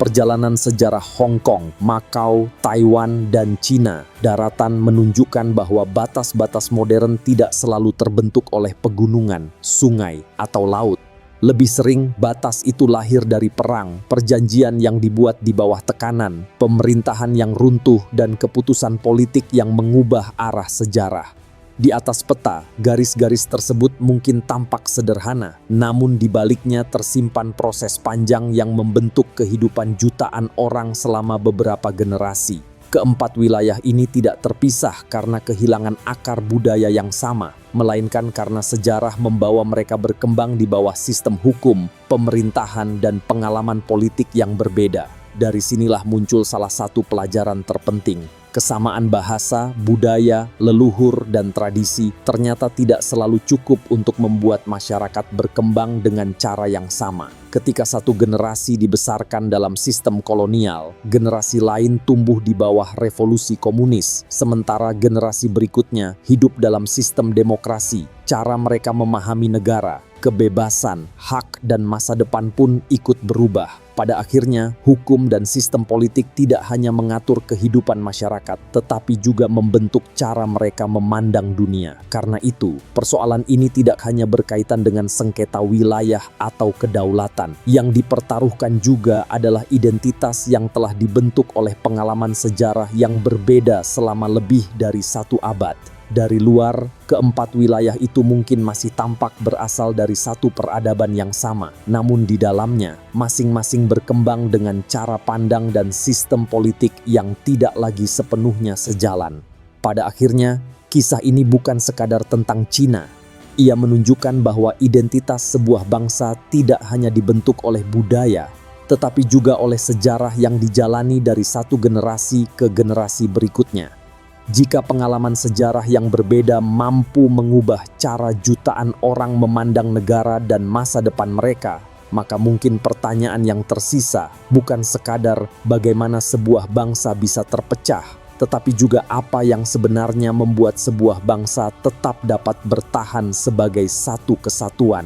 Perjalanan sejarah Hong Kong, Macau, Taiwan, dan Cina daratan menunjukkan bahwa batas-batas modern tidak selalu terbentuk oleh pegunungan, sungai, atau laut. Lebih sering, batas itu lahir dari perang, perjanjian yang dibuat di bawah tekanan, pemerintahan yang runtuh, dan keputusan politik yang mengubah arah sejarah. Di atas peta, garis-garis tersebut mungkin tampak sederhana, namun di baliknya tersimpan proses panjang yang membentuk kehidupan jutaan orang selama beberapa generasi. Keempat wilayah ini tidak terpisah karena kehilangan akar budaya yang sama, melainkan karena sejarah membawa mereka berkembang di bawah sistem hukum, pemerintahan, dan pengalaman politik yang berbeda. Dari sinilah muncul salah satu pelajaran terpenting. Kesamaan bahasa, budaya, leluhur, dan tradisi ternyata tidak selalu cukup untuk membuat masyarakat berkembang dengan cara yang sama. Ketika satu generasi dibesarkan dalam sistem kolonial, generasi lain tumbuh di bawah revolusi komunis, sementara generasi berikutnya hidup dalam sistem demokrasi. Cara mereka memahami negara, kebebasan, hak, dan masa depan pun ikut berubah. Pada akhirnya, hukum dan sistem politik tidak hanya mengatur kehidupan masyarakat, tetapi juga membentuk cara mereka memandang dunia. Karena itu, persoalan ini tidak hanya berkaitan dengan sengketa wilayah atau kedaulatan. Yang dipertaruhkan juga adalah identitas yang telah dibentuk oleh pengalaman sejarah yang berbeda selama lebih dari 1 abad. Dari luar, keempat wilayah itu mungkin masih tampak berasal dari satu peradaban yang sama. Namun di dalamnya, masing-masing berkembang dengan cara pandang dan sistem politik yang tidak lagi sepenuhnya sejalan. Pada akhirnya, kisah ini bukan sekadar tentang Cina. Ia menunjukkan bahwa identitas sebuah bangsa tidak hanya dibentuk oleh budaya, tetapi juga oleh sejarah yang dijalani dari satu generasi ke generasi berikutnya. Jika pengalaman sejarah yang berbeda mampu mengubah cara jutaan orang memandang negara dan masa depan mereka, maka mungkin pertanyaan yang tersisa bukan sekadar bagaimana sebuah bangsa bisa terpecah, tetapi juga apa yang sebenarnya membuat sebuah bangsa tetap dapat bertahan sebagai satu kesatuan.